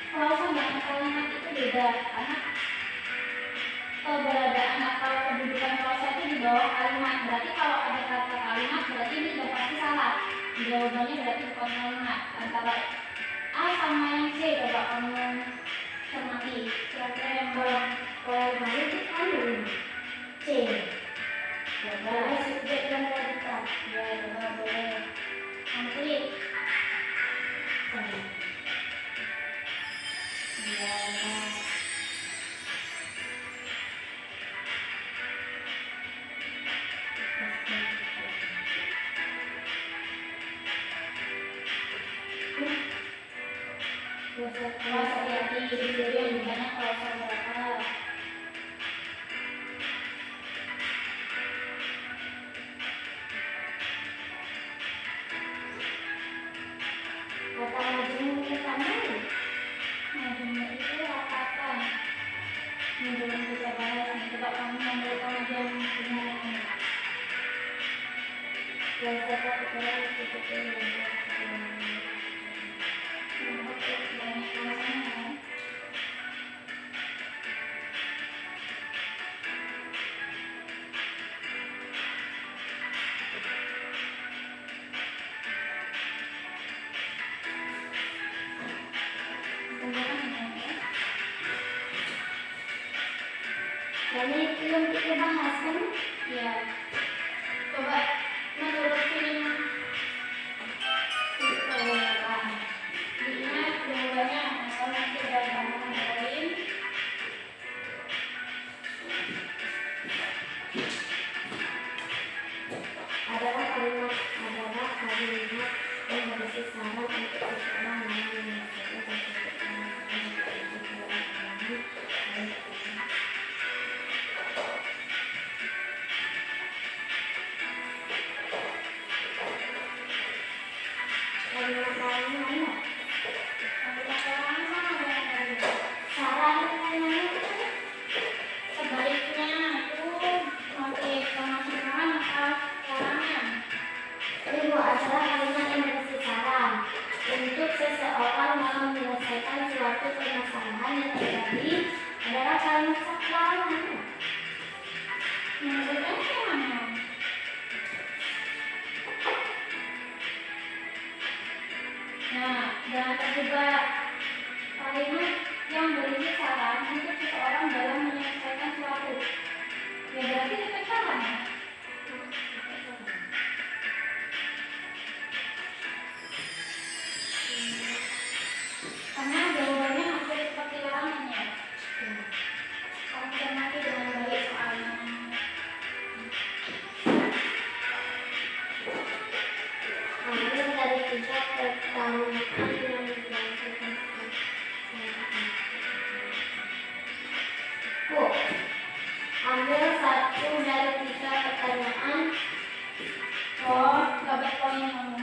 [SPEAKER 1] Klausa dengan kalimat itu beda karena keberadaan atau kedudukan klausa itu di bawah kalimat. Berarti kalau ada kata kalimat berarti ini sudah pasti salah. Jawabannya berarti bukan kalimat. Antara A sama yang C, coba kamu cermati. Kira-kira yang
[SPEAKER 2] Kalau baru itu kan C. Ada subjek dan predikat.
[SPEAKER 1] ya coba boleh. Kamu klik. Ya, benar. Klausa hati-hati, itu yang dimana klausa berapa?
[SPEAKER 2] Kata majemuk kita mana?
[SPEAKER 1] Majemuk itu apakah? Ini belum kita bahas. Coba kamu memberikan yang benar ini.
[SPEAKER 2] Klausa kebetulan itu
[SPEAKER 1] Banyak klausanya kan?
[SPEAKER 2] Dan itu yang kita bahas kan?
[SPEAKER 1] Ya. Coba menurut film diingat jawabannya asal nanti ada tambahan lain.
[SPEAKER 2] Adalah kalimat yang berisi saran untuk seseorang yang menyelesaikan kalimat lainnya mana?
[SPEAKER 1] Kalimat lain sama dengan tadi.
[SPEAKER 2] Saran lainnya
[SPEAKER 1] Sebaliknya tuh motif pemasukan atau larangan.
[SPEAKER 2] Itu adalah kalimat yang berisi saran untuk seseorang dalam menyelesaikan suatu permasalahan yang terjadi adalah kalimat larangan.
[SPEAKER 1] Yang bedanya yang mana? Nah, jangan terjebak. Kalimat yang berisi saran untuk seseorang dalam menyelesaikan suatu. Ya berarti itu saran ya? Karena jawabannya hampir seperti larangan ya. Kamu cermati dengan baik soalnya.
[SPEAKER 2] Ambil dari 3 pertanyaan yang dilakukan. Bu, ambil 1 dari 3 pertanyaan.
[SPEAKER 1] Oh, dapat poin kamu.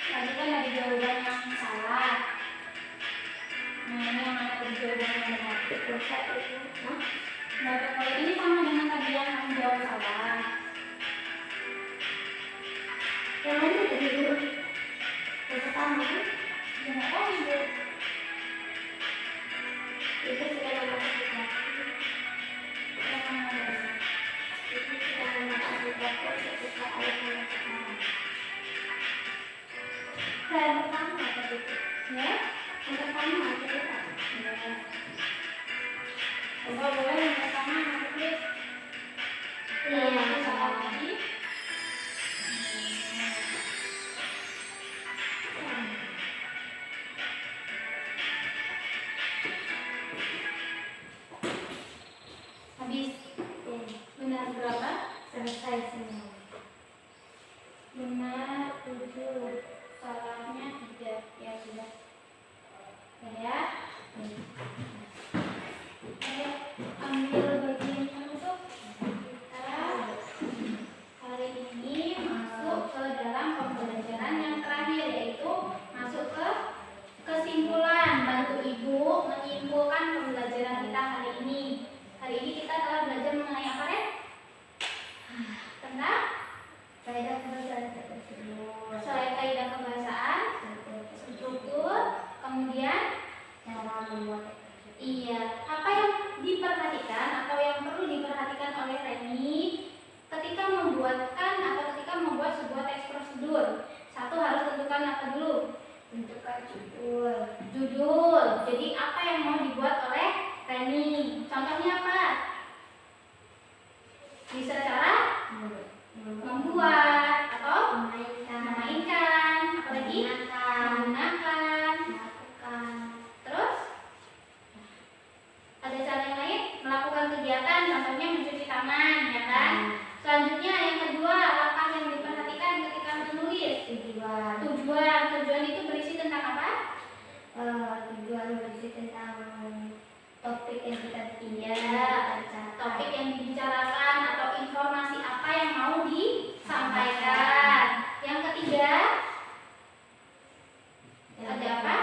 [SPEAKER 1] Tadi kan ada jawaban yang salah. Nah, ini yang mana tadi jawaban yang benar?
[SPEAKER 2] Dosa itu,
[SPEAKER 1] Dapat poin ini sama dengan tadi yang kamu jawab salah.
[SPEAKER 2] yang mana tadi dulu? Yang pertama kan?
[SPEAKER 1] Ya nggak tahu ibu.
[SPEAKER 2] Itu sudah nomor 3.
[SPEAKER 1] Yang mana tadi?
[SPEAKER 2] Itu sudah nomor 3 ketika ayat nomor sekarang. Yang pertama tadi.
[SPEAKER 1] Ya?
[SPEAKER 2] Yang pertama tadi.
[SPEAKER 1] Ya. Coba boleh yang pertama aku klik.
[SPEAKER 2] Iya,
[SPEAKER 1] Yang
[SPEAKER 2] yang
[SPEAKER 1] salah
[SPEAKER 2] pertama.
[SPEAKER 1] tadi. Habis. Benar berapa?
[SPEAKER 2] Selesai semua.
[SPEAKER 1] Benar 7, salahnya 3. Ya sudah. Ya. Ayo ambil bagian penutup. Kita hari ini masuk ke dalam pembelajaran yang terakhir, yaitu masuk ke kesimpulan. Bantu ibu menyimpulkan pembelajaran kita hari ini. Hari ini kita telah belajar mengenai apa, Ren?
[SPEAKER 2] berisi tentang topik yang kita
[SPEAKER 1] Topik yang dibicarakan atau informasi apa yang mau disampaikan. Yang ketiga, ada apa?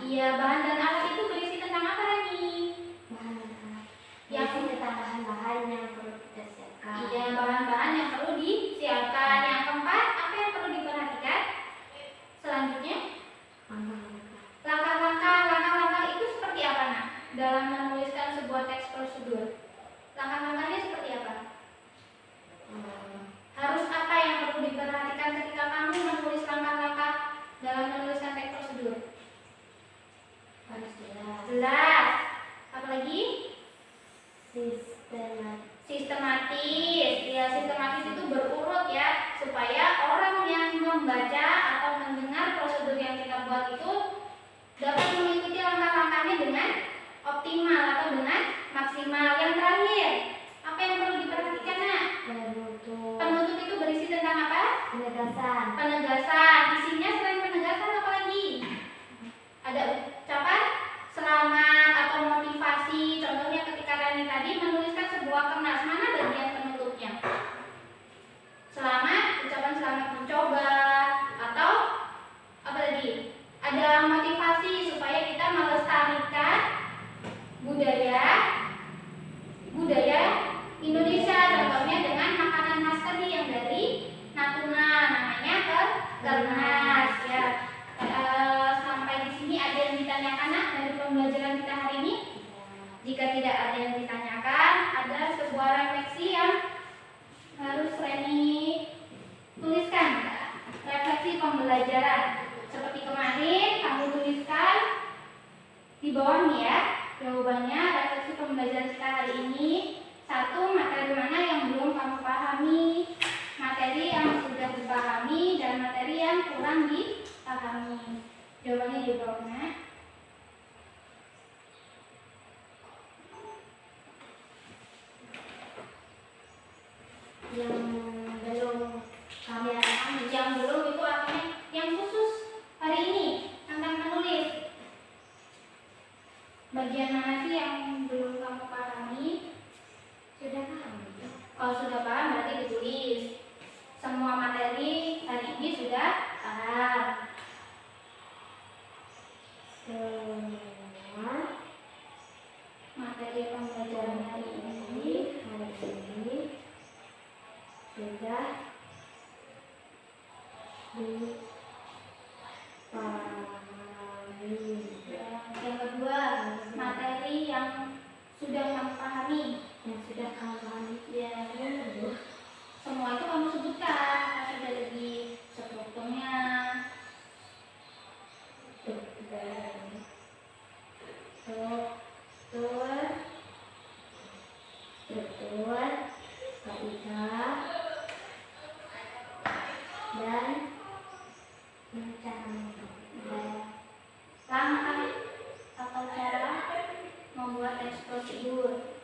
[SPEAKER 1] Iya, bahan dan alat itu berisi tentang apa, Rani?
[SPEAKER 2] Yang tentang bahan-bahan yang perlu kita siapkan.
[SPEAKER 1] Iya, bahan-bahan yang perlu disiapkan. Yang keempat, apa yang perlu diperhatikan? Selanjutnya, langkah-langkah itu seperti apa, Nak? Dalam menuliskan sebuah teks prosedur, langkah-langkahnya seperti apa? Harus apa yang perlu diperhatikan ketika kamu menulis langkah-langkah dalam menuliskan teks prosedur?
[SPEAKER 2] Harus
[SPEAKER 1] Jelas. Apalagi? Sistematis. Ya, sistematis itu berurut ya, supaya orang yang membaca atau mendengar prosedur yang kita buat itu dapat mengikuti langkah-langkahnya dengan optimal atau dengan maksimal. Yang terakhir, apa yang perlu diperhatikan, Nak? Penutup itu berisi tentang apa? Penegasan. Isinya selain penegasan apa lagi? Ada ucapan selamat atau motivasi. Contohnya ketika Rani tadi menuliskan sebuah kertas, mana bagian penutupnya? Selamat, ucapan selamat mencoba, atau apa lagi? Ada motivasi supaya kita melestarikan budaya Indonesia, contohnya dengan makanan khas tadi yang dari Natuna, namanya kernas ya. Sampai di sini ada yang ditanyakan, Nak, dari pembelajaran kita hari ini? Jika tidak ada yang ditanyakan, ada sebuah refleksi yang harus Reni tuliskan. Refleksi pembelajaran. Seperti kemarin, kamu tuliskan di bawah nih ya. Jawabannya refleksi pembelajaran kita hari ini. 1. Materi mana yang belum kamu pahami, materi yang sudah dipahami, dan materi yang kurang dipahami. Jawabannya di bawah, Nak.
[SPEAKER 2] Yang belum kami pahami.
[SPEAKER 1] Yang belum itu artinya yang khusus hari ini tentang menulis. Bagian mana sih yang belum kamu pahami?
[SPEAKER 2] Sudah paham?
[SPEAKER 1] Kalau sudah paham berarti ditulis. Semua materi hari ini sudah paham.
[SPEAKER 2] Semua
[SPEAKER 1] Materi pembelajaran hari ini
[SPEAKER 2] sudah dipahami.
[SPEAKER 1] Yang kedua, materi yang sudah kamu pahami.
[SPEAKER 2] Yang sudah kamu pahami.
[SPEAKER 1] Ya, semua itu kamu sebutkan. Apa sudah lagi strukturnya?
[SPEAKER 2] Struktur, kaidah, dan
[SPEAKER 1] Langkah atau cara membuat teks prosedur.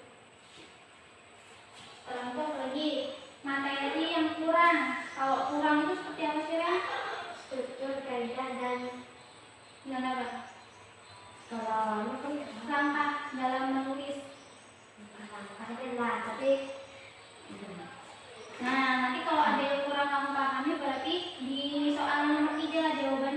[SPEAKER 1] Setelah itu apa lagi? Materi yang kurang. Kalau kurang itu seperti apa sih, Ren?
[SPEAKER 2] struktur, kaidah, dan
[SPEAKER 1] apa?
[SPEAKER 2] kalau
[SPEAKER 1] Langkah dalam menulis.
[SPEAKER 2] tapi
[SPEAKER 1] Nah, nanti kalau ada yang kurang kamu pahami berarti di soal nomor 3 jawabannya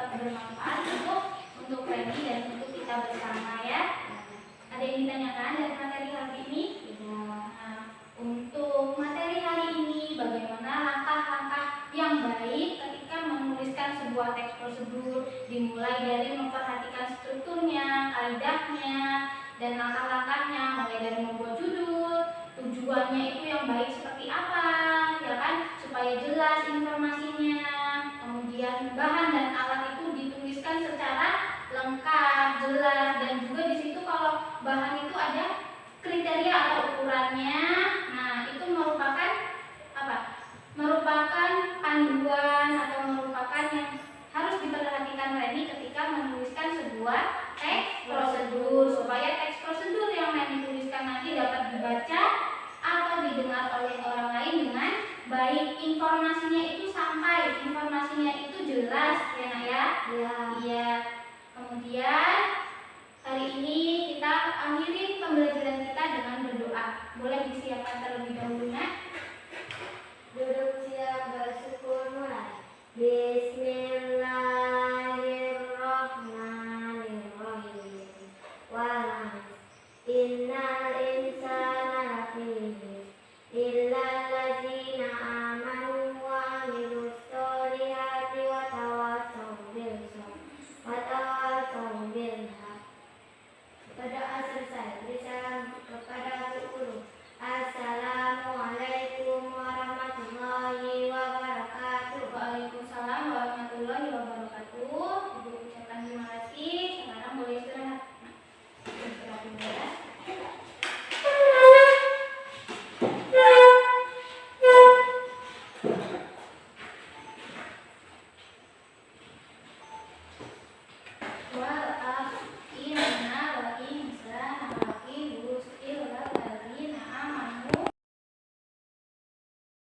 [SPEAKER 1] dapat bermanfaat untuk Reni dan untuk kita bersama ya. Ada yang ditanyakan dari materi hari ini? Nah, untuk materi hari ini bagaimana langkah-langkah yang baik ketika menuliskan sebuah teks prosedur, dimulai dari memperhatikan strukturnya, kaidahnya, dan langkah-langkahnya, mulai dari membuat judul, tujuannya itu yang baik seperti apa, ya kan, supaya jelas informasinya. Kemudian bahan dan alat itu dituliskan secara lengkap, jelas, dan juga di situ kalau bahan itu ada kriteria atau ukurannya. Nah, itu merupakan apa? Merupakan panduan atau merupakan yang harus diperhatikan Reni ketika menuliskan sebuah teks prosedur, supaya teks prosedur yang Reni tuliskan nanti dapat dibaca atau didengar oleh orang lain dengan baik, informasinya itu sampai, informasinya itu jelas ya Nak ya? Iya. Kemudian hari ini kita akhiri pembelajaran kita dengan berdoa. Boleh disiapkan terlebih dahulu Nak?
[SPEAKER 2] Duduk siap bersyukur mulai. Bismillahirrahmanirrahim. Innal insana lafi illal ladzina amanu wa amilus solihati wa tawassaw bil haq. Berdoa selesai. Beri salam kepada guru. Assalamualaikum warahmatullahi wabarakatuh.
[SPEAKER 1] Waalaikumsalam warahmatullahi wabarakatuh. Ibu ucapkan terima kasih. Sekarang boleh istirahat. Nah, istirahat dulu ya.